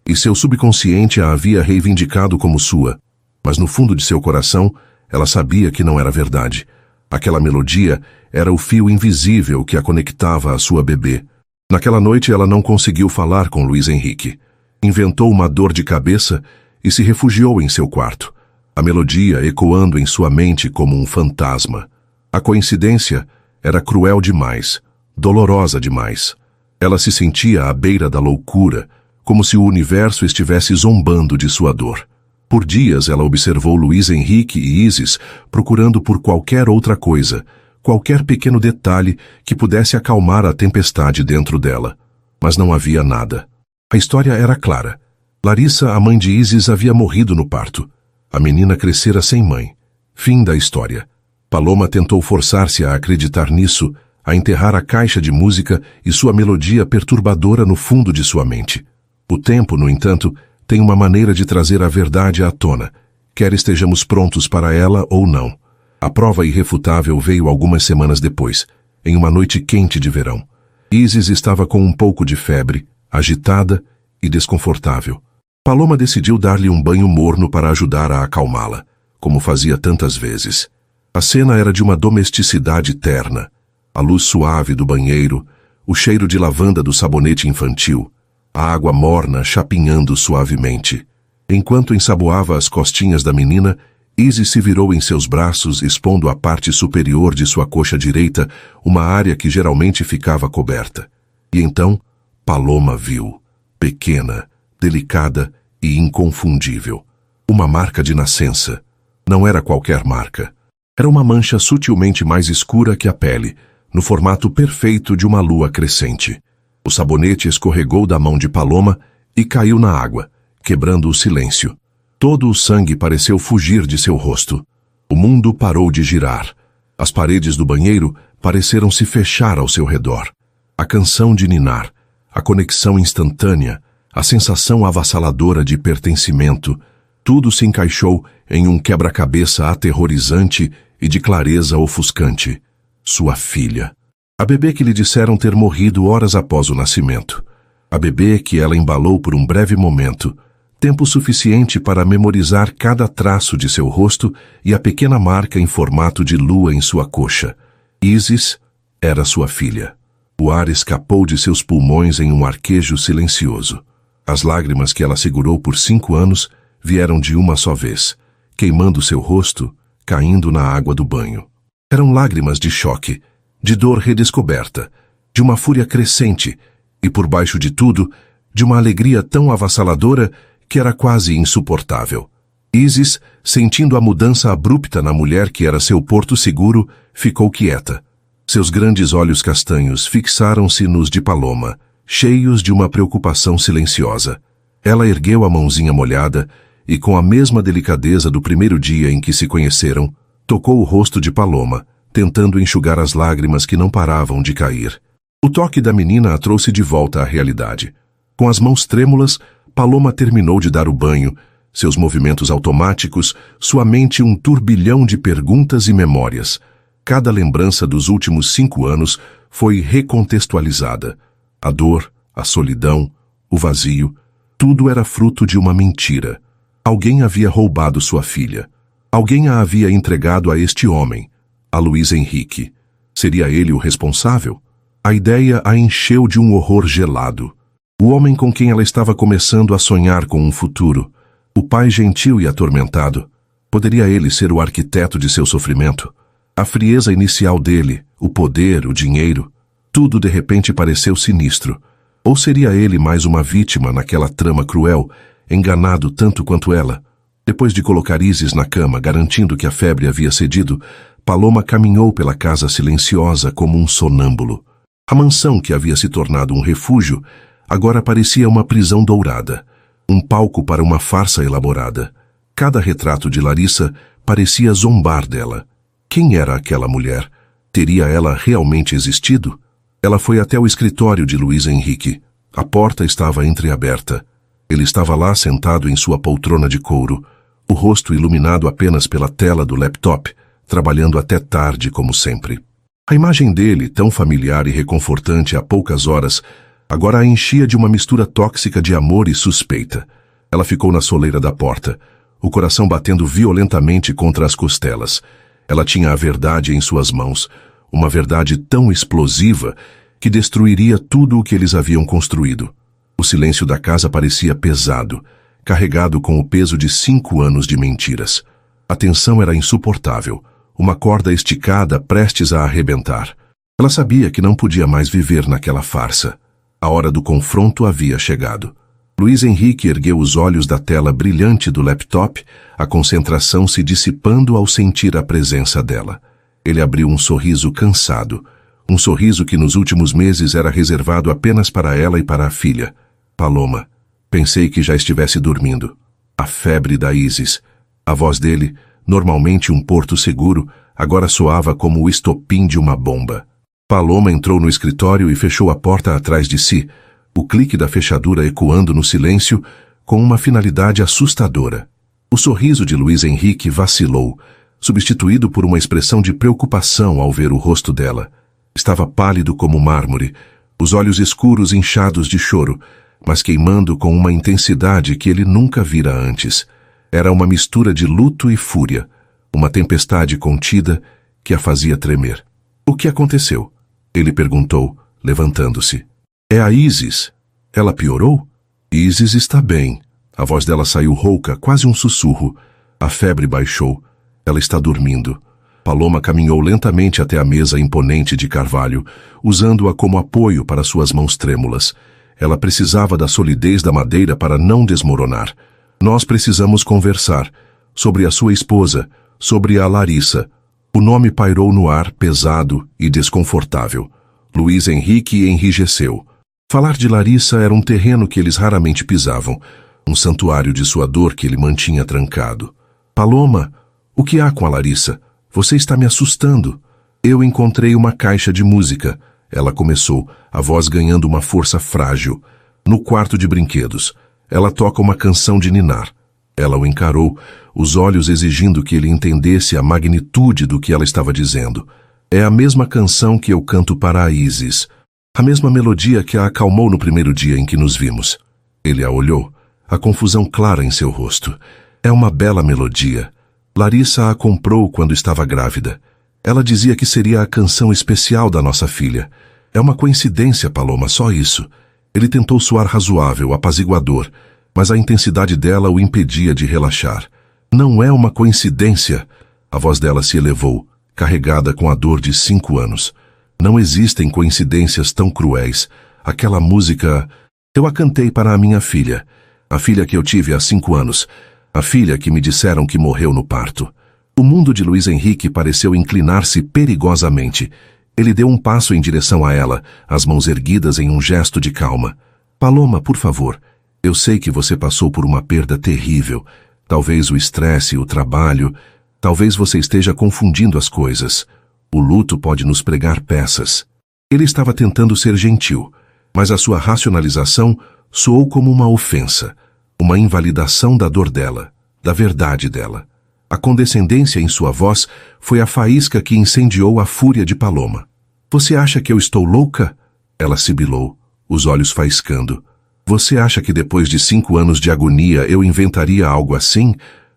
e seu subconsciente a havia reivindicado como sua. Mas no fundo de seu coração, ela sabia que não era verdade. Aquela melodia era o fio invisível que a conectava à sua bebê. Naquela noite ela não conseguiu falar com Luís Henrique. Inventou uma dor de cabeça e se refugiou em seu quarto. A melodia ecoando em sua mente como um fantasma. A coincidência era cruel demais, dolorosa demais. Ela se sentia à beira da loucura, como se o universo estivesse zombando de sua dor. Por dias ela observou Luís Henrique e Isis procurando por qualquer outra coisa, qualquer pequeno detalhe que pudesse acalmar a tempestade dentro dela. Mas não havia nada. A história era clara. Larissa, a mãe de Isis, havia morrido no parto. A menina crescera sem mãe. Fim da história. Paloma tentou forçar-se a acreditar nisso, a enterrar a caixa de música e sua melodia perturbadora no fundo de sua mente. O tempo, no entanto, tem uma maneira de trazer a verdade à tona, quer estejamos prontos para ela ou não. A prova irrefutável veio algumas semanas depois, em uma noite quente de verão. Isis estava com um pouco de febre, agitada e desconfortável. Paloma decidiu dar-lhe um banho morno para ajudar a acalmá-la, como fazia tantas vezes. A cena era de uma domesticidade terna. A luz suave do banheiro, o cheiro de lavanda do sabonete infantil, a água morna chapinhando suavemente. Enquanto ensaboava as costinhas da menina, Isis se virou em seus braços, expondo a parte superior de sua coxa direita, uma área que geralmente ficava coberta. E então, Paloma viu, pequena, delicada e inconfundível, uma marca de nascença. Não era qualquer marca. Era uma mancha sutilmente mais escura que a pele, no formato perfeito de uma lua crescente. O sabonete escorregou da mão de Paloma e caiu na água, quebrando o silêncio. Todo o sangue pareceu fugir de seu rosto. O mundo parou de girar. As paredes do banheiro pareceram se fechar ao seu redor. A canção de ninar, a conexão instantânea, a sensação avassaladora de pertencimento, tudo se encaixou em um quebra-cabeça aterrorizante e de clareza ofuscante. Sua filha. A bebê que lhe disseram ter morrido horas após o nascimento. A bebê que ela embalou por um breve momento, tempo suficiente para memorizar cada traço de seu rosto e a pequena marca em formato de lua em sua coxa. Isis era sua filha. O ar escapou de seus pulmões em um arquejo silencioso. As lágrimas que ela segurou por 5 anos vieram de uma só vez, queimando seu rosto, caindo na água do banho. Eram lágrimas de choque, de dor redescoberta, de uma fúria crescente e, por baixo de tudo, de uma alegria tão avassaladora que era quase insuportável. Isis, sentindo a mudança abrupta na mulher que era seu porto seguro, ficou quieta. Seus grandes olhos castanhos fixaram-se nos de Paloma, cheios de uma preocupação silenciosa. Ela ergueu a mãozinha molhada e, com a mesma delicadeza do primeiro dia em que se conheceram, tocou o rosto de Paloma, tentando enxugar as lágrimas que não paravam de cair. O toque da menina a trouxe de volta à realidade. Com as mãos trêmulas, Paloma terminou de dar o banho, seus movimentos automáticos, sua mente um turbilhão de perguntas e memórias. Cada lembrança dos últimos 5 anos foi recontextualizada. A dor, a solidão, o vazio, tudo era fruto de uma mentira. Alguém havia roubado sua filha. Alguém a havia entregado a este homem, a Luiz Henrique. Seria ele o responsável? A ideia a encheu de um horror gelado. O homem com quem ela estava começando a sonhar com um futuro, o pai gentil e atormentado, poderia ele ser o arquiteto de seu sofrimento? A frieza inicial dele, o poder, o dinheiro, tudo de repente pareceu sinistro. Ou seria ele mais uma vítima naquela trama cruel, enganado tanto quanto ela? Depois de colocar Isis na cama, garantindo que a febre havia cedido, Paloma caminhou pela casa silenciosa como um sonâmbulo. A mansão, que havia se tornado um refúgio, agora parecia uma prisão dourada, um palco para uma farsa elaborada. Cada retrato de Larissa parecia zombar dela. Quem era aquela mulher? Teria ela realmente existido? Ela foi até o escritório de Luiz Henrique. A porta estava entreaberta. Ele estava lá sentado em sua poltrona de couro, o rosto iluminado apenas pela tela do laptop, trabalhando até tarde como sempre. A imagem dele, tão familiar e reconfortante há poucas horas, agora a enchia de uma mistura tóxica de amor e suspeita. Ela ficou na soleira da porta, o coração batendo violentamente contra as costelas. Ela tinha a verdade em suas mãos, uma verdade tão explosiva que destruiria tudo o que eles haviam construído. O silêncio da casa parecia pesado, carregado com o peso de 5 anos de mentiras. A tensão era insuportável, uma corda esticada prestes a arrebentar. Ela sabia que não podia mais viver naquela farsa. A hora do confronto havia chegado. Luiz Henrique ergueu os olhos da tela brilhante do laptop, a concentração se dissipando ao sentir a presença dela. Ele abriu um sorriso cansado, um sorriso que nos últimos meses era reservado apenas para ela e para a filha. Paloma, pensei que já estivesse dormindo. A febre da Isis. A voz dele, normalmente um porto seguro, agora soava como o estopim de uma bomba. Paloma entrou no escritório e fechou a porta atrás de si, o clique da fechadura ecoando no silêncio, com uma finalidade assustadora. O sorriso de Luiz Henrique vacilou, substituído por uma expressão de preocupação ao ver o rosto dela. Estava pálido como mármore, os olhos escuros inchados de choro, mas queimando com uma intensidade que ele nunca vira antes. Era uma mistura de luto e fúria, uma tempestade contida que a fazia tremer. O que aconteceu? Ele perguntou, levantando-se. É a Isis. Ela piorou? Isis está bem. A voz dela saiu rouca, quase um sussurro. A febre baixou. Ela está dormindo. Paloma caminhou lentamente até a mesa imponente de carvalho, usando-a como apoio para suas mãos trêmulas. Ela precisava da solidez da madeira para não desmoronar. Nós precisamos conversar sobre a sua esposa, sobre a Larissa. O nome pairou no ar, pesado e desconfortável. Luiz Henrique enrijeceu. Falar de Larissa era um terreno que eles raramente pisavam, um santuário de sua dor que ele mantinha trancado. Paloma, o que há com a Larissa? Você está me assustando. Eu encontrei uma caixa de música. Ela começou, a voz ganhando uma força frágil. No quarto de brinquedos. Ela toca uma canção de ninar. Ela o encarou, os olhos exigindo que ele entendesse a magnitude do que ela estava dizendo. É a mesma canção que eu canto para a Isis. A mesma melodia que a acalmou no primeiro dia em que nos vimos. Ele a olhou, a confusão clara em seu rosto. É uma bela melodia. Larissa a comprou quando estava grávida. Ela dizia que seria a canção especial da nossa filha. É uma coincidência, Paloma, só isso. Ele tentou soar razoável, apaziguador, mas a intensidade dela o impedia de relaxar. Não é uma coincidência. A voz dela se elevou, carregada com a dor de 5 anos. Não existem coincidências tão cruéis. Aquela música... Eu a cantei para a minha filha. A filha que eu tive há 5 anos. A filha que me disseram que morreu no parto. O mundo de Luiz Henrique pareceu inclinar-se perigosamente. Ele deu um passo em direção a ela, as mãos erguidas em um gesto de calma. Paloma, por favor. Eu sei que você passou por uma perda terrível. Talvez o estresse, o trabalho... Talvez você esteja confundindo as coisas. O luto pode nos pregar peças. Ele estava tentando ser gentil, mas a sua racionalização soou como uma ofensa, uma invalidação da dor dela, da verdade dela. A condescendência em sua voz foi a faísca que incendiou a fúria de Paloma. Você acha que eu estou louca? Ela sibilou, os olhos faiscando. Você acha que depois de 5 anos de agonia eu inventaria algo assim?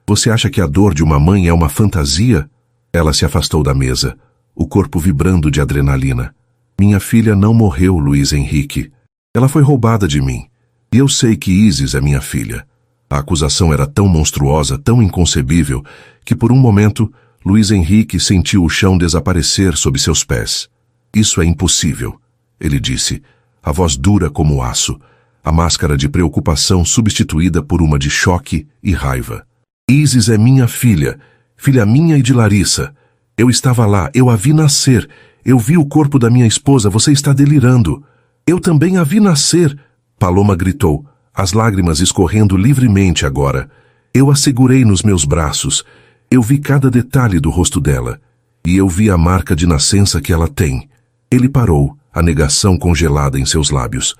Você acha que a dor de uma mãe é uma fantasia? Ela se afastou da mesa, o corpo vibrando de adrenalina. Minha filha não morreu, Luiz Henrique. Ela foi roubada de mim. E eu sei que Isis é minha filha. A acusação era tão monstruosa, tão inconcebível, que por um momento, Luiz Henrique sentiu o chão desaparecer sob seus pés. Isso é impossível, ele disse, a voz dura como aço, a máscara de preocupação substituída por uma de choque e raiva. Isis é minha filha, filha minha e de Larissa. Eu estava lá, eu a vi nascer, eu vi o corpo da minha esposa, você está delirando. Eu também a vi nascer, Paloma gritou, as lágrimas escorrendo livremente agora. Eu a segurei nos meus braços, eu vi cada detalhe do rosto dela, e eu vi a marca de nascença que ela tem. Ele parou, a negação congelada em seus lábios.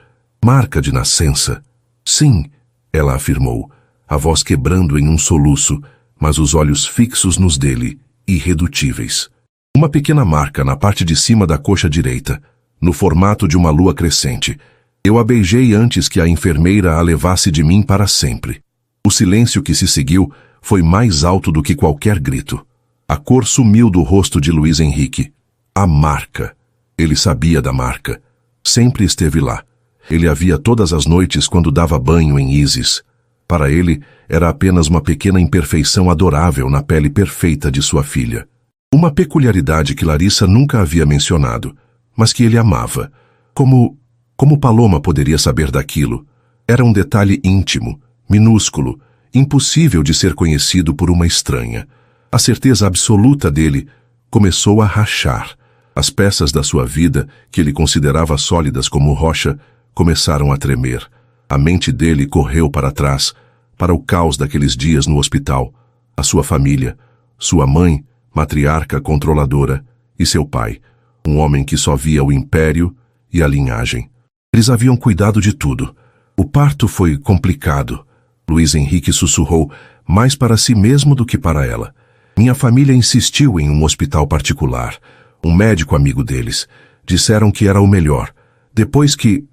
Marca de nascença? Sim, ela afirmou, a voz quebrando em um soluço, mas os olhos fixos nos dele, irredutíveis. Uma pequena marca na parte de cima da coxa direita, no formato de uma lua crescente. Eu a beijei antes que a enfermeira a levasse de mim para sempre. O silêncio que se seguiu foi mais alto do que qualquer grito. A cor sumiu do rosto de Luiz Henrique. A marca. Ele sabia da marca. Sempre esteve lá. Ele a via todas as noites quando dava banho em Isis. Para ele, era apenas uma pequena imperfeição adorável na pele perfeita de sua filha. Uma peculiaridade que Larissa nunca havia mencionado, mas que ele amava. Como Paloma poderia saber daquilo? Era um detalhe íntimo, minúsculo, impossível de ser conhecido por uma estranha. A certeza absoluta dele começou a rachar. As peças da sua vida, que ele considerava sólidas como rocha, começaram a tremer. A mente dele correu para trás, para o caos daqueles dias no hospital. A sua família, sua mãe, matriarca controladora, e seu pai, um homem que só via o império e a linhagem. Eles haviam cuidado de tudo. O parto foi complicado. Luiz Henrique sussurrou, mais para si mesmo do que para ela. Minha família insistiu em um hospital particular. Um médico amigo deles. Disseram que era o melhor. Depois que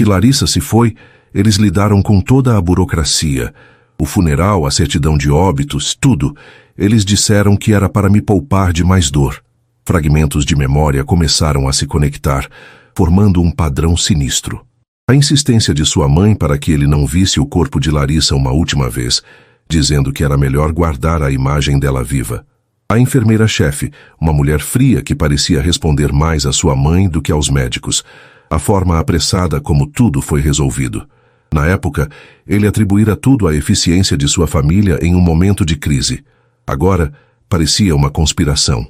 Larissa se foi, eles lidaram com toda a burocracia. O funeral, a certidão de óbitos, tudo. Eles disseram que era para me poupar de mais dor. Fragmentos de memória começaram a se conectar, formando um padrão sinistro. A insistência de sua mãe para que ele não visse o corpo de Larissa uma última vez, dizendo que era melhor guardar a imagem dela viva. A enfermeira-chefe, uma mulher fria que parecia responder mais à sua mãe do que aos médicos. A forma apressada como tudo foi resolvido. Na época, ele atribuíra tudo à eficiência de sua família em um momento de crise. Agora, parecia uma conspiração.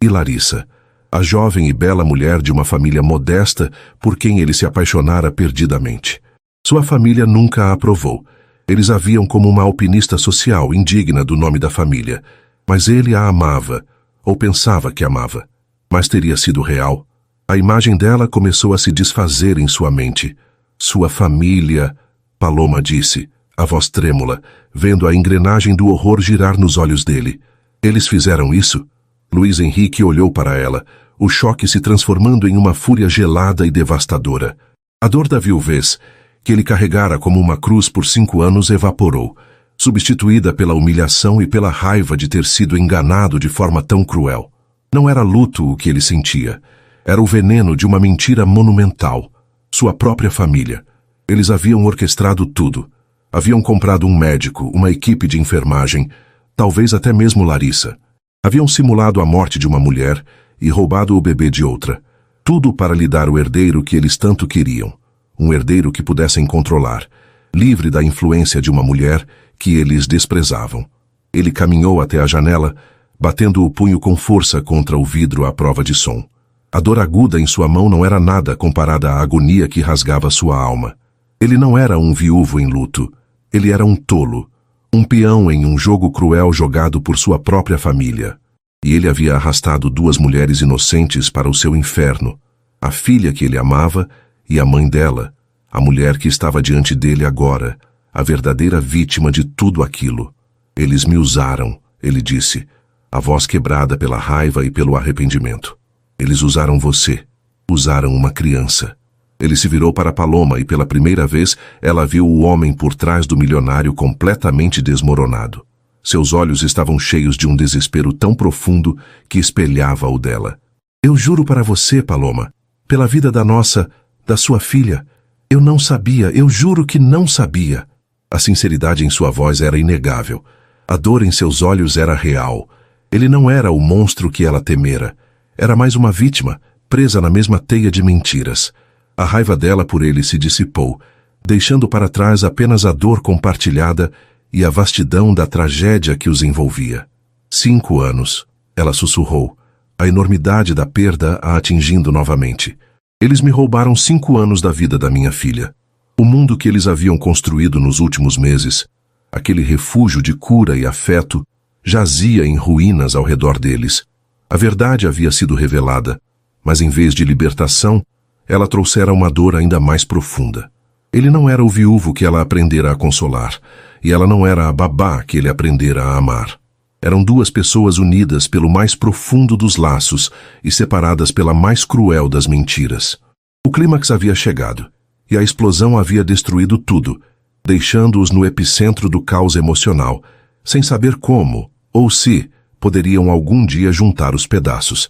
E Larissa, a jovem e bela mulher de uma família modesta por quem ele se apaixonara perdidamente. Sua família nunca a aprovou. Eles a viam como uma alpinista social indigna do nome da família. Mas ele a amava, ou pensava que amava. Mas teria sido real. A imagem dela começou a se desfazer em sua mente. Sua família, Paloma disse, a voz trêmula, vendo a engrenagem do horror girar nos olhos dele. Eles fizeram isso? Luiz Henrique olhou para ela, o choque se transformando em uma fúria gelada e devastadora. A dor da viuvez, que ele carregara como uma cruz por 5 anos, evaporou, substituída pela humilhação e pela raiva de ter sido enganado de forma tão cruel. Não era luto o que ele sentia. Era o veneno de uma mentira monumental. Sua própria família. Eles haviam orquestrado tudo. Haviam comprado um médico, uma equipe de enfermagem, talvez até mesmo Larissa. Haviam simulado a morte de uma mulher e roubado o bebê de outra. Tudo para lhe dar o herdeiro que eles tanto queriam. Um herdeiro que pudessem controlar, livre da influência de uma mulher que eles desprezavam. Ele caminhou até a janela, batendo o punho com força contra o vidro à prova de som. A dor aguda em sua mão não era nada comparada à agonia que rasgava sua alma. Ele não era um viúvo em luto. Ele era um tolo, um peão em um jogo cruel jogado por sua própria família. E ele havia arrastado 2 mulheres inocentes para o seu inferno. A filha que ele amava e a mãe dela, a mulher que estava diante dele agora, a verdadeira vítima de tudo aquilo. Eles me usaram, ele disse, a voz quebrada pela raiva e pelo arrependimento. Eles usaram você. Usaram uma criança. Ele se virou para Paloma e pela primeira vez ela viu o homem por trás do milionário completamente desmoronado. Seus olhos estavam cheios de um desespero tão profundo que espelhava o dela. Eu juro para você, Paloma, pela vida da sua filha, eu não sabia, eu juro que não sabia. A sinceridade em sua voz era inegável. A dor em seus olhos era real. Ele não era o monstro que ela temera. Era mais uma vítima, presa na mesma teia de mentiras. A raiva dela por ele se dissipou, deixando para trás apenas a dor compartilhada e a vastidão da tragédia que os envolvia. 5 anos, ela sussurrou, a enormidade da perda a atingindo novamente. Eles me roubaram 5 anos da vida da minha filha. O mundo que eles haviam construído nos últimos meses, aquele refúgio de cura e afeto, jazia em ruínas ao redor deles. A verdade havia sido revelada, mas em vez de libertação, ela trouxera uma dor ainda mais profunda. Ele não era o viúvo que ela aprendera a consolar, e ela não era a babá que ele aprendera a amar. Eram 2 pessoas unidas pelo mais profundo dos laços e separadas pela mais cruel das mentiras. O clímax havia chegado, e a explosão havia destruído tudo, deixando-os no epicentro do caos emocional, sem saber como, ou se, poderiam algum dia juntar os pedaços.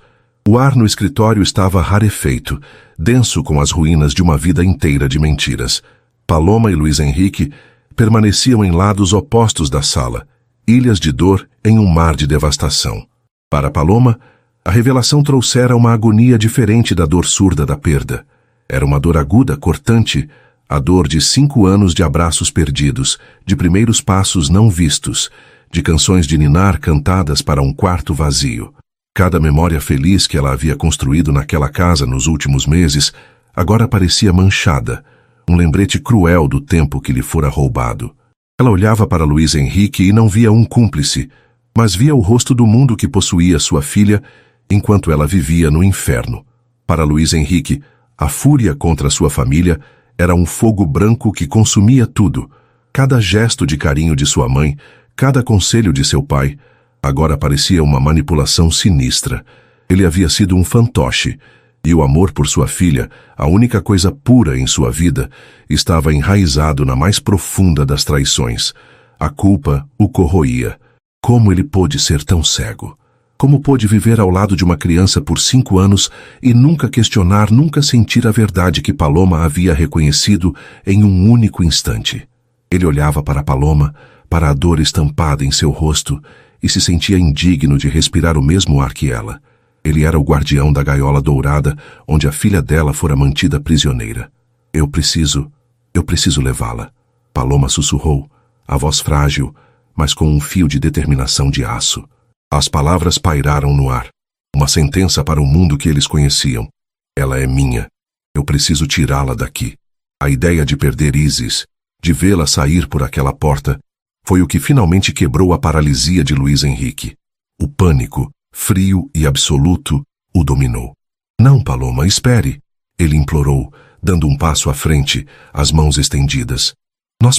O ar no escritório estava rarefeito, denso com as ruínas de uma vida inteira de mentiras. Paloma e Luiz Henrique permaneciam em lados opostos da sala, ilhas de dor em um mar de devastação. Para Paloma, a revelação trouxera uma agonia diferente da dor surda da perda. Era uma dor aguda, cortante, a dor de 5 anos de abraços perdidos, de primeiros passos não vistos, de canções de ninar cantadas para um quarto vazio. Cada memória feliz que ela havia construído naquela casa nos últimos meses agora parecia manchada, um lembrete cruel do tempo que lhe fora roubado. Ela olhava para Luiz Henrique e não via um cúmplice, mas via o rosto do mundo que possuía sua filha enquanto ela vivia no inferno. Para Luiz Henrique, a fúria contra sua família era um fogo branco que consumia tudo. Cada gesto de carinho de sua mãe, cada conselho de seu pai, agora parecia uma manipulação sinistra. Ele havia sido um fantoche, e o amor por sua filha, a única coisa pura em sua vida, estava enraizado na mais profunda das traições. A culpa o corroía. Como ele pôde ser tão cego? Como pôde viver ao lado de uma criança por 5 anos e nunca questionar, nunca sentir a verdade que Paloma havia reconhecido em um único instante? Ele olhava para Paloma, para a dor estampada em seu rosto, e se sentia indigno de respirar o mesmo ar que ela. Ele era o guardião da gaiola dourada, onde a filha dela fora mantida prisioneira. Eu preciso levá-la. Paloma sussurrou, a voz frágil, mas com um fio de determinação de aço. As palavras pairaram no ar. Uma sentença para o mundo que eles conheciam. Ela é minha. Eu preciso tirá-la daqui. A ideia de perder Isis, de vê-la sair por aquela porta, foi o que finalmente quebrou a paralisia de Luiz Henrique. O pânico, frio e absoluto, o dominou. Não, Paloma, espere, ele implorou, dando um passo à frente, as mãos estendidas. Nós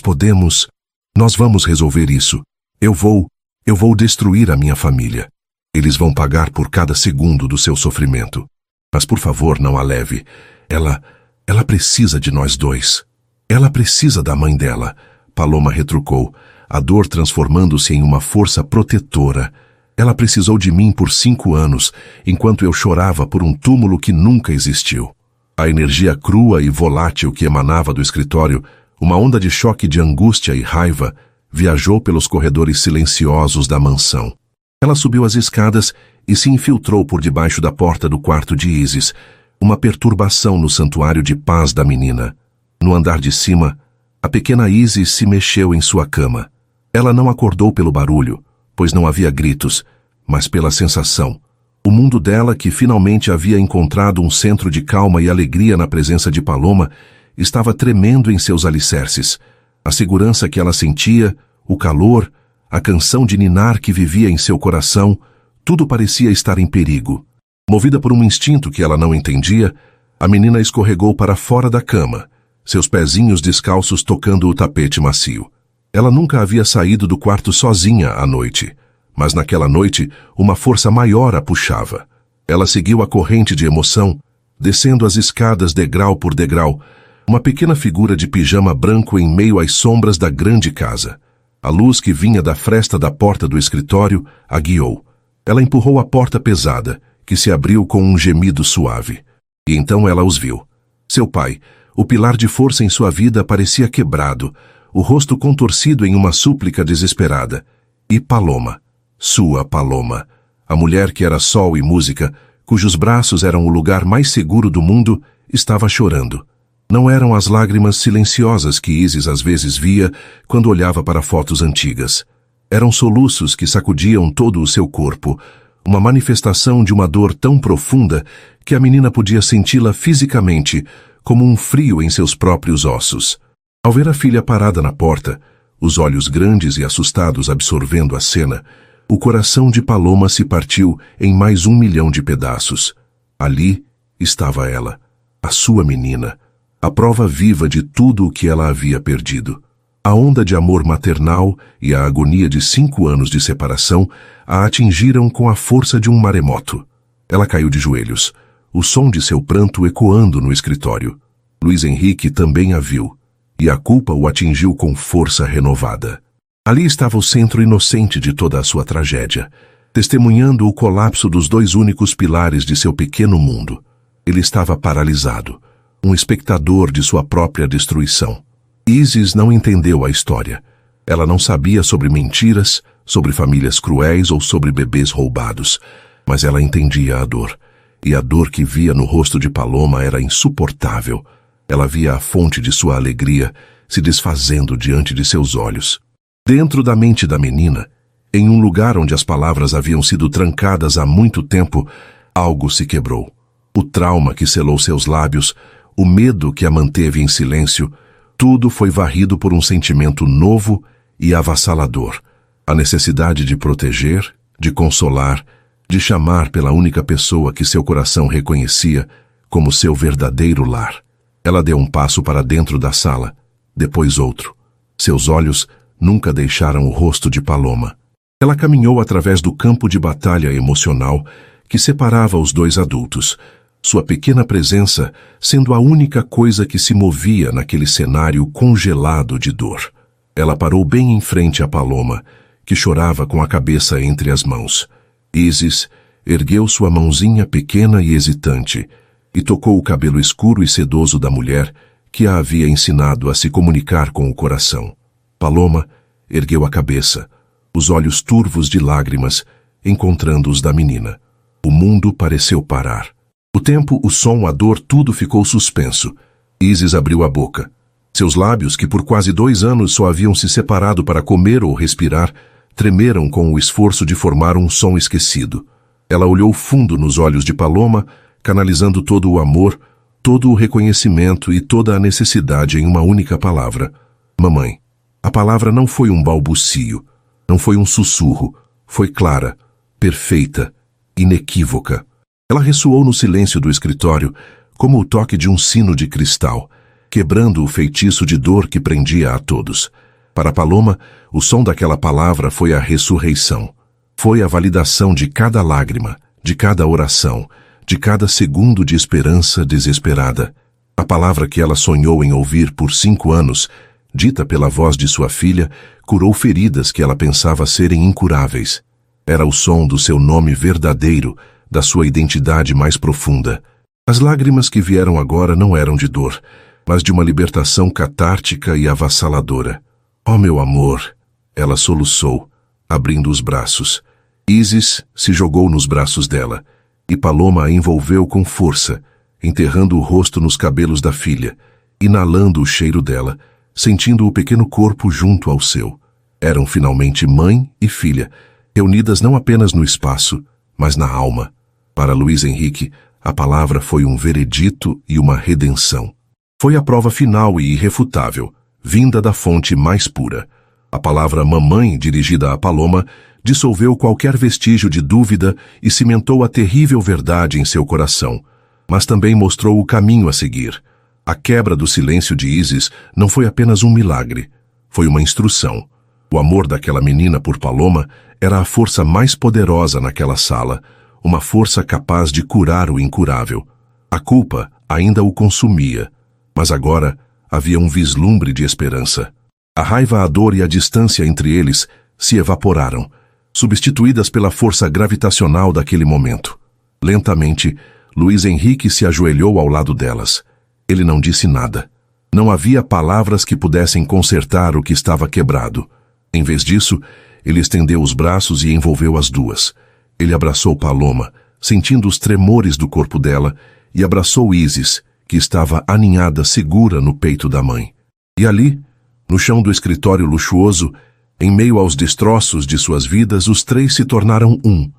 vamos resolver isso. Eu vou destruir a minha família. Eles vão pagar por cada segundo do seu sofrimento. Mas por favor, não a leve. Ela precisa de nós dois. Ela precisa da mãe dela, Paloma retrucou, a dor transformando-se em uma força protetora. Ela precisou de mim por 5 anos, enquanto eu chorava por um túmulo que nunca existiu. A energia crua e volátil que emanava do escritório, uma onda de choque de angústia e raiva, viajou pelos corredores silenciosos da mansão. Ela subiu as escadas e se infiltrou por debaixo da porta do quarto de Isis, uma perturbação no santuário de paz da menina. No andar de cima, a pequena Isis se mexeu em sua cama. Ela não acordou pelo barulho, pois não havia gritos, mas pela sensação. O mundo dela, que finalmente havia encontrado um centro de calma e alegria na presença de Paloma, estava tremendo em seus alicerces. A segurança que ela sentia, o calor, a canção de ninar que vivia em seu coração, tudo parecia estar em perigo. Movida por um instinto que ela não entendia, a menina escorregou para fora da cama, seus pezinhos descalços tocando o tapete macio. Ela nunca havia saído do quarto sozinha à noite, mas naquela noite uma força maior a puxava. Ela seguiu a corrente de emoção, descendo as escadas degrau por degrau, uma pequena figura de pijama branco em meio às sombras da grande casa. A luz que vinha da fresta da porta do escritório a guiou. Ela empurrou a porta pesada, que se abriu com um gemido suave. E então ela os viu. Seu pai, o pilar de força em sua vida, parecia quebrado, o rosto contorcido em uma súplica desesperada. E Paloma, sua Paloma, a mulher que era sol e música, cujos braços eram o lugar mais seguro do mundo, estava chorando. Não eram as lágrimas silenciosas que Isis às vezes via quando olhava para fotos antigas. Eram soluços que sacudiam todo o seu corpo, uma manifestação de uma dor tão profunda que a menina podia senti-la fisicamente, como um frio em seus próprios ossos. Ao ver a filha parada na porta, os olhos grandes e assustados absorvendo a cena, o coração de Paloma se partiu em mais 1 milhão de pedaços. Ali estava ela, a sua menina, a prova viva de tudo o que ela havia perdido. A onda de amor maternal e a agonia de 5 anos de separação a atingiram com a força de um maremoto. Ela caiu de joelhos, o som de seu pranto ecoando no escritório. Luiz Henrique também a viu, e a culpa o atingiu com força renovada. Ali estava o centro inocente de toda a sua tragédia, testemunhando o colapso dos 2 únicos pilares de seu pequeno mundo. Ele estava paralisado, um espectador de sua própria destruição. Isis não entendeu a história. Ela não sabia sobre mentiras, sobre famílias cruéis ou sobre bebês roubados, mas ela entendia a dor. E a dor que via no rosto de Paloma era insuportável. Ela via a fonte de sua alegria se desfazendo diante de seus olhos. Dentro da mente da menina, em um lugar onde as palavras haviam sido trancadas há muito tempo, algo se quebrou. O trauma que selou seus lábios, o medo que a manteve em silêncio, tudo foi varrido por um sentimento novo e avassalador. A necessidade de proteger, de consolar, de chamar pela única pessoa que seu coração reconhecia como seu verdadeiro lar. Ela deu um passo para dentro da sala, depois outro. Seus olhos nunca deixaram o rosto de Paloma. Ela caminhou através do campo de batalha emocional que separava os dois adultos, sua pequena presença sendo a única coisa que se movia naquele cenário congelado de dor. Ela parou bem em frente a Paloma, que chorava com a cabeça entre as mãos. Isis ergueu sua mãozinha pequena e hesitante e tocou o cabelo escuro e sedoso da mulher que a havia ensinado a se comunicar com o coração. Paloma ergueu a cabeça, os olhos turvos de lágrimas, encontrando os da menina. O mundo pareceu parar. O tempo, o som, a dor, tudo ficou suspenso. Isis abriu a boca. Seus lábios, que por quase 2 anos só haviam se separado para comer ou respirar, tremeram com o esforço de formar um som esquecido. Ela olhou fundo nos olhos de Paloma, canalizando todo o amor, todo o reconhecimento e toda a necessidade em uma única palavra. Mamãe. A palavra não foi um balbucio, não foi um sussurro, foi clara, perfeita, inequívoca. Ela ressoou no silêncio do escritório, como o toque de um sino de cristal, quebrando o feitiço de dor que prendia a todos. Para Paloma, o som daquela palavra foi a ressurreição. Foi a validação de cada lágrima, de cada oração, de cada segundo de esperança desesperada. A palavra que ela sonhou em ouvir por 5 anos, dita pela voz de sua filha, curou feridas que ela pensava serem incuráveis. Era o som do seu nome verdadeiro, da sua identidade mais profunda. As lágrimas que vieram agora não eram de dor, mas de uma libertação catártica e avassaladora. «Oh, meu amor!» Ela soluçou, abrindo os braços. Isis se jogou nos braços dela, e Paloma a envolveu com força, enterrando o rosto nos cabelos da filha, inalando o cheiro dela, sentindo o pequeno corpo junto ao seu. Eram finalmente mãe e filha, reunidas não apenas no espaço, mas na alma. Para Luiz Henrique, a palavra foi um veredito e uma redenção. Foi a prova final e irrefutável, vinda da fonte mais pura. A palavra mamãe, dirigida a Paloma, dissolveu qualquer vestígio de dúvida e cimentou a terrível verdade em seu coração, mas também mostrou o caminho a seguir. A quebra do silêncio de Isis não foi apenas um milagre, foi uma instrução. O amor daquela menina por Paloma era a força mais poderosa naquela sala, uma força capaz de curar o incurável. A culpa ainda o consumia, mas agora havia um vislumbre de esperança. A raiva, a dor e a distância entre eles se evaporaram, substituídas pela força gravitacional daquele momento. Lentamente, Luiz Henrique se ajoelhou ao lado delas. Ele não disse nada. Não havia palavras que pudessem consertar o que estava quebrado. Em vez disso, ele estendeu os braços e envolveu as duas. Ele abraçou Paloma, sentindo os tremores do corpo dela, e abraçou Isis, que estava aninhada segura no peito da mãe. E ali, no chão do escritório luxuoso, em meio aos destroços de suas vidas, os 3 se tornaram um.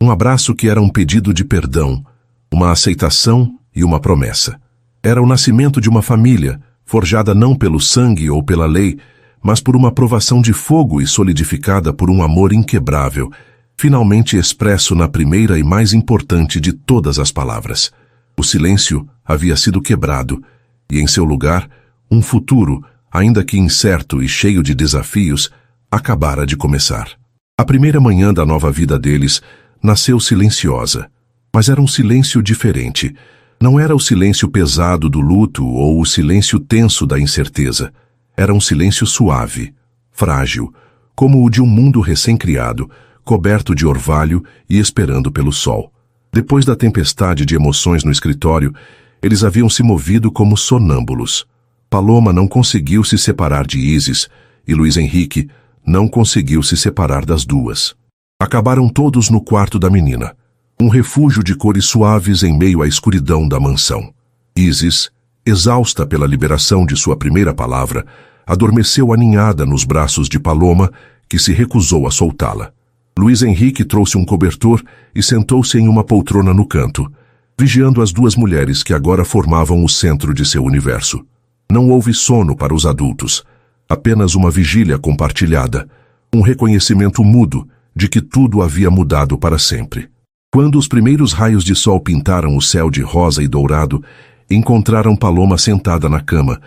Um abraço que era um pedido de perdão, uma aceitação e uma promessa. Era o nascimento de uma família, forjada não pelo sangue ou pela lei, mas por uma provação de fogo e solidificada por um amor inquebrável, finalmente expresso na primeira e mais importante de todas as palavras. O silêncio havia sido quebrado, e em seu lugar, um futuro, ainda que incerto e cheio de desafios, acabara de começar. A primeira manhã da nova vida deles nasceu silenciosa, mas era um silêncio diferente. Não era o silêncio pesado do luto ou o silêncio tenso da incerteza. Era um silêncio suave, frágil, como o de um mundo recém-criado, coberto de orvalho e esperando pelo sol. Depois da tempestade de emoções no escritório, eles haviam se movido como sonâmbulos. Paloma não conseguiu se separar de Isis, e Luiz Henrique não conseguiu se separar das duas. Acabaram todos no quarto da menina, um refúgio de cores suaves em meio à escuridão da mansão. Isis, exausta pela liberação de sua primeira palavra, adormeceu aninhada nos braços de Paloma, que se recusou a soltá-la. Luiz Henrique trouxe um cobertor e sentou-se em uma poltrona no canto, vigiando as duas mulheres que agora formavam o centro de seu universo. Não houve sono para os adultos, apenas uma vigília compartilhada, um reconhecimento mudo de que tudo havia mudado para sempre. Quando os primeiros raios de sol pintaram o céu de rosa e dourado, encontraram Paloma sentada na cama,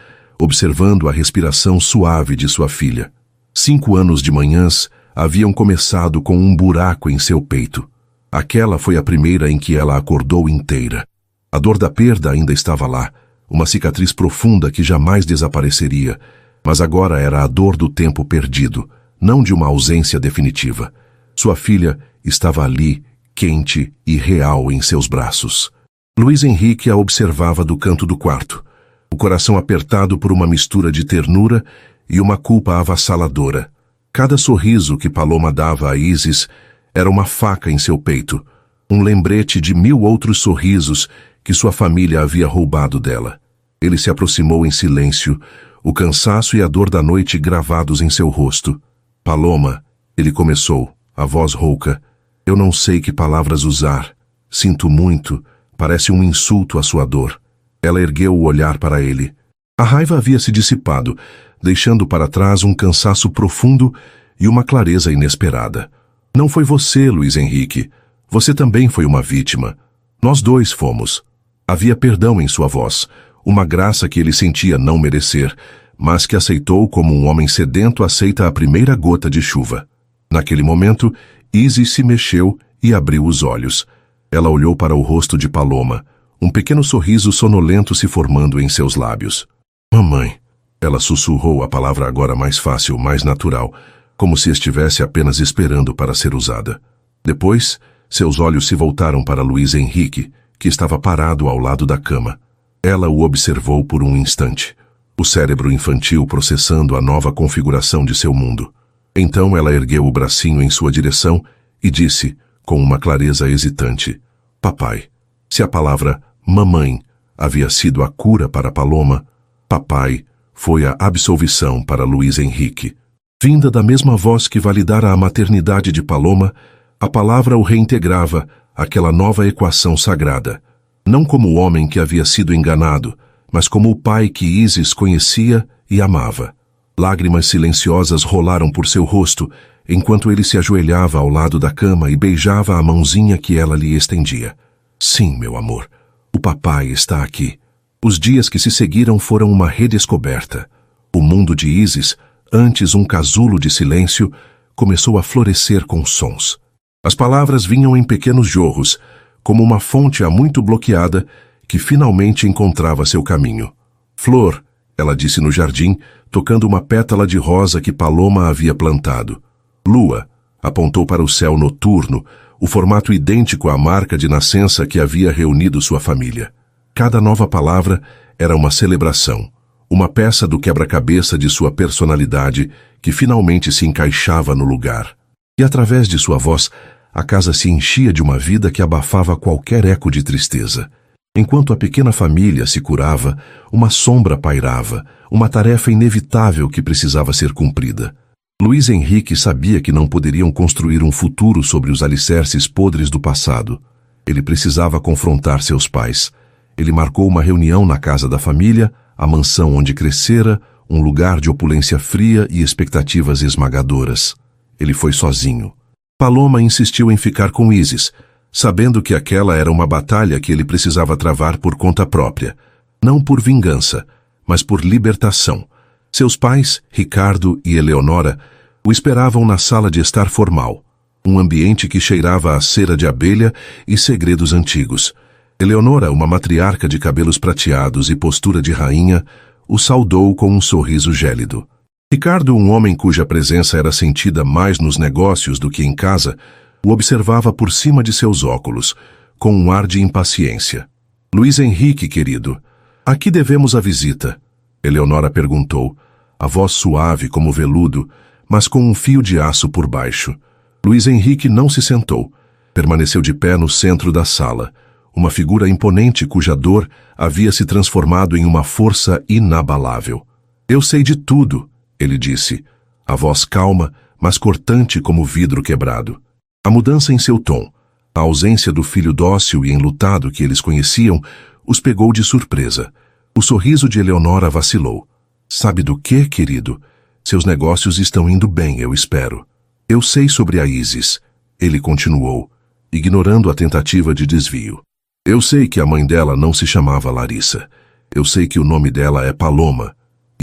observando a respiração suave de sua filha. 5 anos de manhãs haviam começado com um buraco em seu peito. Aquela foi a primeira em que ela acordou inteira. A dor da perda ainda estava lá, uma cicatriz profunda que jamais desapareceria, mas agora era a dor do tempo perdido, não de uma ausência definitiva. Sua filha estava ali, quente e real em seus braços. Luiz Henrique a observava do canto do quarto, o coração apertado por uma mistura de ternura e uma culpa avassaladora. Cada sorriso que Paloma dava a Isis era uma faca em seu peito, um lembrete de 1000 outros sorrisos que sua família havia roubado dela. Ele se aproximou em silêncio, o cansaço e a dor da noite gravados em seu rosto. Paloma, ele começou, a voz rouca. Eu não sei que palavras usar. Sinto muito, parece um insulto à sua dor. Ela ergueu o olhar para ele. A raiva havia se dissipado, deixando para trás um cansaço profundo e uma clareza inesperada. Não foi você, Luiz Henrique. Você também foi uma vítima. Nós dois fomos. Havia perdão em sua voz, uma graça que ele sentia não merecer, mas que aceitou como um homem sedento aceita a primeira gota de chuva. Naquele momento, Isis se mexeu e abriu os olhos. Ela olhou para o rosto de Paloma, um pequeno sorriso sonolento se formando em seus lábios. Mamãe. Ela sussurrou a palavra agora mais fácil, mais natural, como se estivesse apenas esperando para ser usada. Depois, seus olhos se voltaram para Luiz Henrique, que estava parado ao lado da cama. Ela o observou por um instante, o cérebro infantil processando a nova configuração de seu mundo. Então ela ergueu o bracinho em sua direção e disse, com uma clareza hesitante, Papai. Se a palavra mamãe havia sido a cura para Paloma, papai foi a absolvição para Luiz Henrique. Vinda da mesma voz que validara a maternidade de Paloma, a palavra o reintegrava àquela nova equação sagrada, não como o homem que havia sido enganado, mas como o pai que Isis conhecia e amava. Lágrimas silenciosas rolaram por seu rosto, enquanto ele se ajoelhava ao lado da cama e beijava a mãozinha que ela lhe estendia. Sim, meu amor, o papai está aqui. Os dias que se seguiram foram uma redescoberta. O mundo de Isis, antes um casulo de silêncio, começou a florescer com sons. As palavras vinham em pequenos jorros, como uma fonte há muito bloqueada que finalmente encontrava seu caminho. Flor, ela disse no jardim, tocando uma pétala de rosa que Paloma havia plantado. Lua, apontou para o céu noturno, o formato idêntico à marca de nascença que havia reunido sua família. Cada nova palavra era uma celebração, uma peça do quebra-cabeça de sua personalidade que finalmente se encaixava no lugar. E através de sua voz, a casa se enchia de uma vida que abafava qualquer eco de tristeza. Enquanto a pequena família se curava, uma sombra pairava, uma tarefa inevitável que precisava ser cumprida. Luiz Henrique sabia que não poderiam construir um futuro sobre os alicerces podres do passado. Ele precisava confrontar seus pais. Ele marcou uma reunião na casa da família, a mansão onde crescera, um lugar de opulência fria e expectativas esmagadoras. Ele foi sozinho. Paloma insistiu em ficar com Isis, sabendo que aquela era uma batalha que ele precisava travar por conta própria, não por vingança, mas por libertação. Seus pais, Ricardo e Eleonora, o esperavam na sala de estar formal, um ambiente que cheirava a cera de abelha e segredos antigos. Eleonora, uma matriarca de cabelos prateados e postura de rainha, o saudou com um sorriso gélido. Ricardo, um homem cuja presença era sentida mais nos negócios do que em casa, o observava por cima de seus óculos, com um ar de impaciência. Luiz Henrique, querido, a que devemos a visita? Eleonora perguntou, a voz suave como veludo, mas com um fio de aço por baixo. Luiz Henrique não se sentou. Permaneceu de pé no centro da sala, uma figura imponente cuja dor havia se transformado em uma força inabalável. Eu sei de tudo, ele disse, a voz calma, mas cortante como vidro quebrado. A mudança em seu tom, a ausência do filho dócil e enlutado que eles conheciam, os pegou de surpresa. O sorriso de Eleonora vacilou. Sabe do que, querido? Seus negócios estão indo bem, eu espero. Eu sei sobre a Isis, ele continuou, ignorando a tentativa de desvio. Eu sei que a mãe dela não se chamava Larissa. Eu sei que o nome dela é Paloma.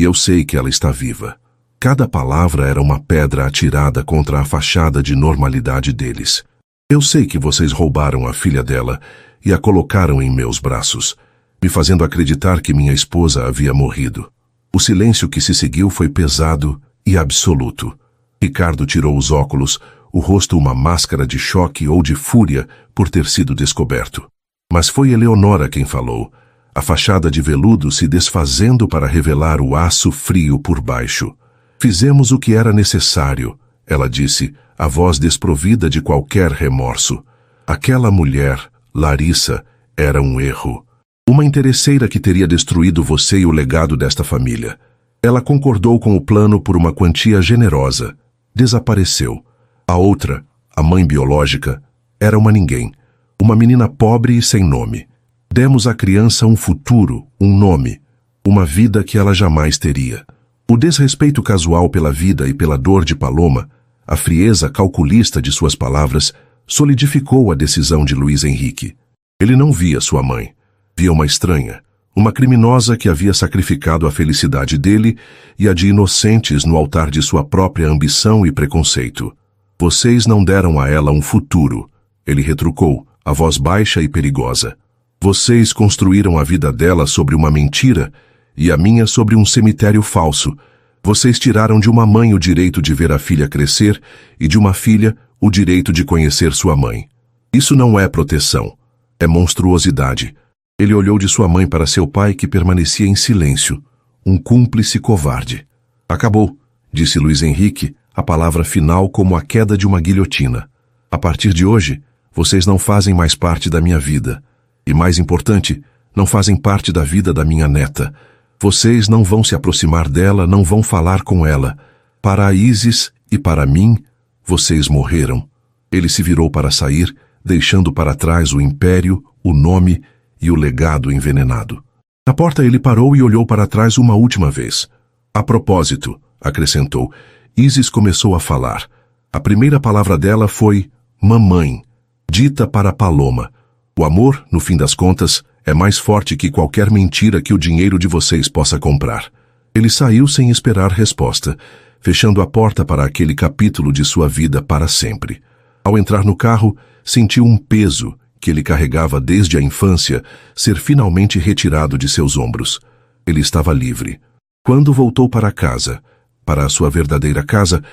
E eu sei que ela está viva. Cada palavra era uma pedra atirada contra a fachada de normalidade deles. Eu sei que vocês roubaram a filha dela e a colocaram em meus braços, me fazendo acreditar que minha esposa havia morrido. O silêncio que se seguiu foi pesado e absoluto. Ricardo tirou os óculos, o rosto uma máscara de choque ou de fúria por ter sido descoberto. Mas foi Eleonora quem falou, a fachada de veludo se desfazendo para revelar o aço frio por baixo. Fizemos o que era necessário, ela disse, a voz desprovida de qualquer remorso. Aquela mulher, Larissa, era um erro. Uma interesseira que teria destruído você e o legado desta família. Ela concordou com o plano por uma quantia generosa. Desapareceu. A outra, a mãe biológica, era uma ninguém. Uma menina pobre e sem nome. Demos à criança um futuro, um nome, uma vida que ela jamais teria. O desrespeito casual pela vida e pela dor de Paloma, a frieza calculista de suas palavras, solidificou a decisão de Luiz Henrique. Ele não via sua mãe. Via uma estranha, uma criminosa que havia sacrificado a felicidade dele e a de inocentes no altar de sua própria ambição e preconceito. Vocês não deram a ela um futuro, ele retrucou, a voz baixa e perigosa. Vocês construíram a vida dela sobre uma mentira e a minha sobre um cemitério falso. Vocês tiraram de uma mãe o direito de ver a filha crescer e de uma filha o direito de conhecer sua mãe. Isso não é proteção, é monstruosidade. Ele olhou de sua mãe para seu pai, que permanecia em silêncio, um cúmplice covarde. Acabou, disse Luiz Henrique, a palavra final como a queda de uma guilhotina. A partir de hoje, vocês não fazem mais parte da minha vida. E mais importante, não fazem parte da vida da minha neta. Vocês não vão se aproximar dela, não vão falar com ela. Para a Isis e para mim, vocês morreram. Ele se virou para sair, deixando para trás o império, o nome e o legado envenenado. Na porta ele parou e olhou para trás uma última vez. A propósito, acrescentou, Isis começou a falar. A primeira palavra dela foi mamãe, dita para Paloma. O amor, no fim das contas, é mais forte que qualquer mentira que o dinheiro de vocês possa comprar. Ele saiu sem esperar resposta, fechando a porta para aquele capítulo de sua vida para sempre. Ao entrar no carro, sentiu um peso que ele carregava desde a infância ser finalmente retirado de seus ombros. Ele estava livre. Quando voltou para casa, para a sua verdadeira casa,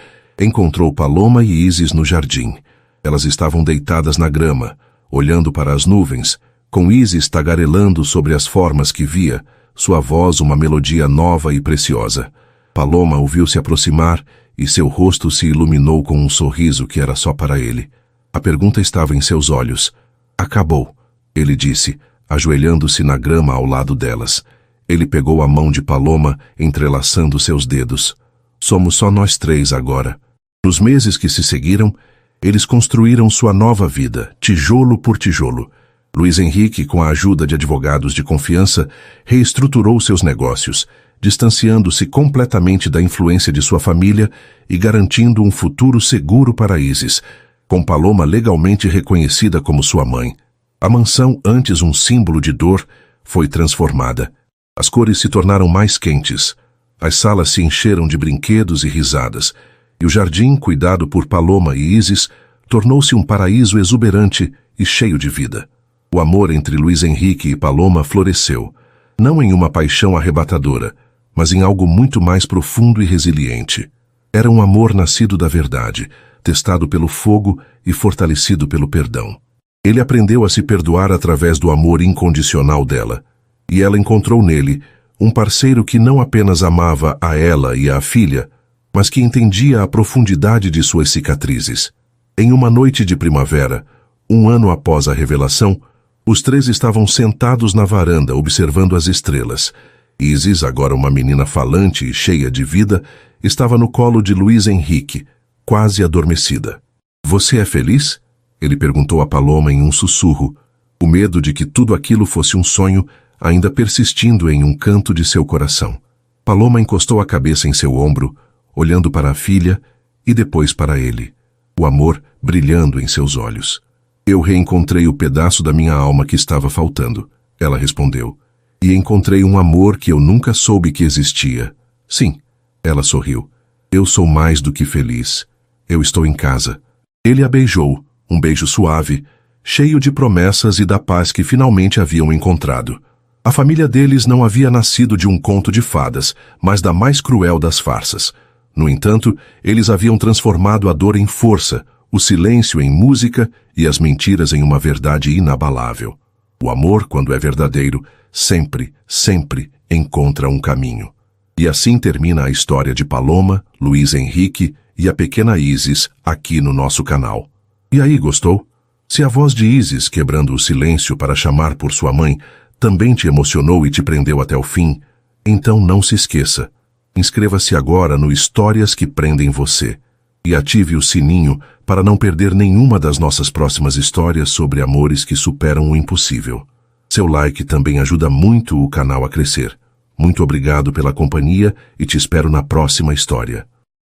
encontrou Paloma e Isis no jardim. Elas estavam deitadas na grama, olhando para as nuvens, com Isis tagarelando sobre as formas que via, sua voz uma melodia nova e preciosa. Paloma o viu se aproximar e seu rosto se iluminou com um sorriso que era só para ele. A pergunta estava em seus olhos. Acabou, ele disse, ajoelhando-se na grama ao lado delas. Ele pegou a mão de Paloma, entrelaçando seus dedos. Somos só nós três agora. Nos meses que se seguiram, eles construíram sua nova vida, tijolo por tijolo. Luiz Henrique, com a ajuda de advogados de confiança, reestruturou seus negócios, distanciando-se completamente da influência de sua família e garantindo um futuro seguro para Isis, com Paloma legalmente reconhecida como sua mãe. A mansão, antes um símbolo de dor, foi transformada. As cores se tornaram mais quentes. As salas se encheram de brinquedos e risadas, e o jardim, cuidado por Paloma e Isis, tornou-se um paraíso exuberante e cheio de vida. O amor entre Luiz Henrique e Paloma floresceu, não em uma paixão arrebatadora, mas em algo muito mais profundo e resiliente. Era um amor nascido da verdade, testado pelo fogo e fortalecido pelo perdão. Ele aprendeu a se perdoar através do amor incondicional dela, e ela encontrou nele um parceiro que não apenas amava a ela e a filha, mas que entendia a profundidade de suas cicatrizes. Em uma noite de primavera, um ano após a revelação, os três estavam sentados na varanda observando as estrelas. Isis, agora uma menina falante e cheia de vida, estava no colo de Luiz Henrique, quase adormecida. Você é feliz? Ele perguntou a Paloma em um sussurro, o medo de que tudo aquilo fosse um sonho ainda persistindo em um canto de seu coração. Paloma encostou a cabeça em seu ombro, olhando para a filha e depois para ele, o amor brilhando em seus olhos. Eu reencontrei o pedaço da minha alma que estava faltando, ela respondeu, e encontrei um amor que eu nunca soube que existia, Sim, ela sorriu. Eu sou mais do que feliz. Eu estou em casa. Ele a beijou, um beijo suave, cheio de promessas e da paz que finalmente haviam encontrado. A família deles não havia nascido de um conto de fadas, mas da mais cruel das farsas. No entanto, eles haviam transformado a dor em força, o silêncio em música e as mentiras em uma verdade inabalável. O amor, quando é verdadeiro, sempre, sempre encontra um caminho. E assim termina a história de Paloma, Luiz Henrique e a pequena Isis aqui no nosso canal. E aí, gostou? Se a voz de Isis quebrando o silêncio para chamar por sua mãe também te emocionou e te prendeu até o fim, então não se esqueça. Inscreva-se agora no Histórias que Prendem Você e ative o sininho para não perder nenhuma das nossas próximas histórias sobre amores que superam o impossível. Seu like também ajuda muito o canal a crescer. Muito obrigado pela companhia e te espero na próxima história.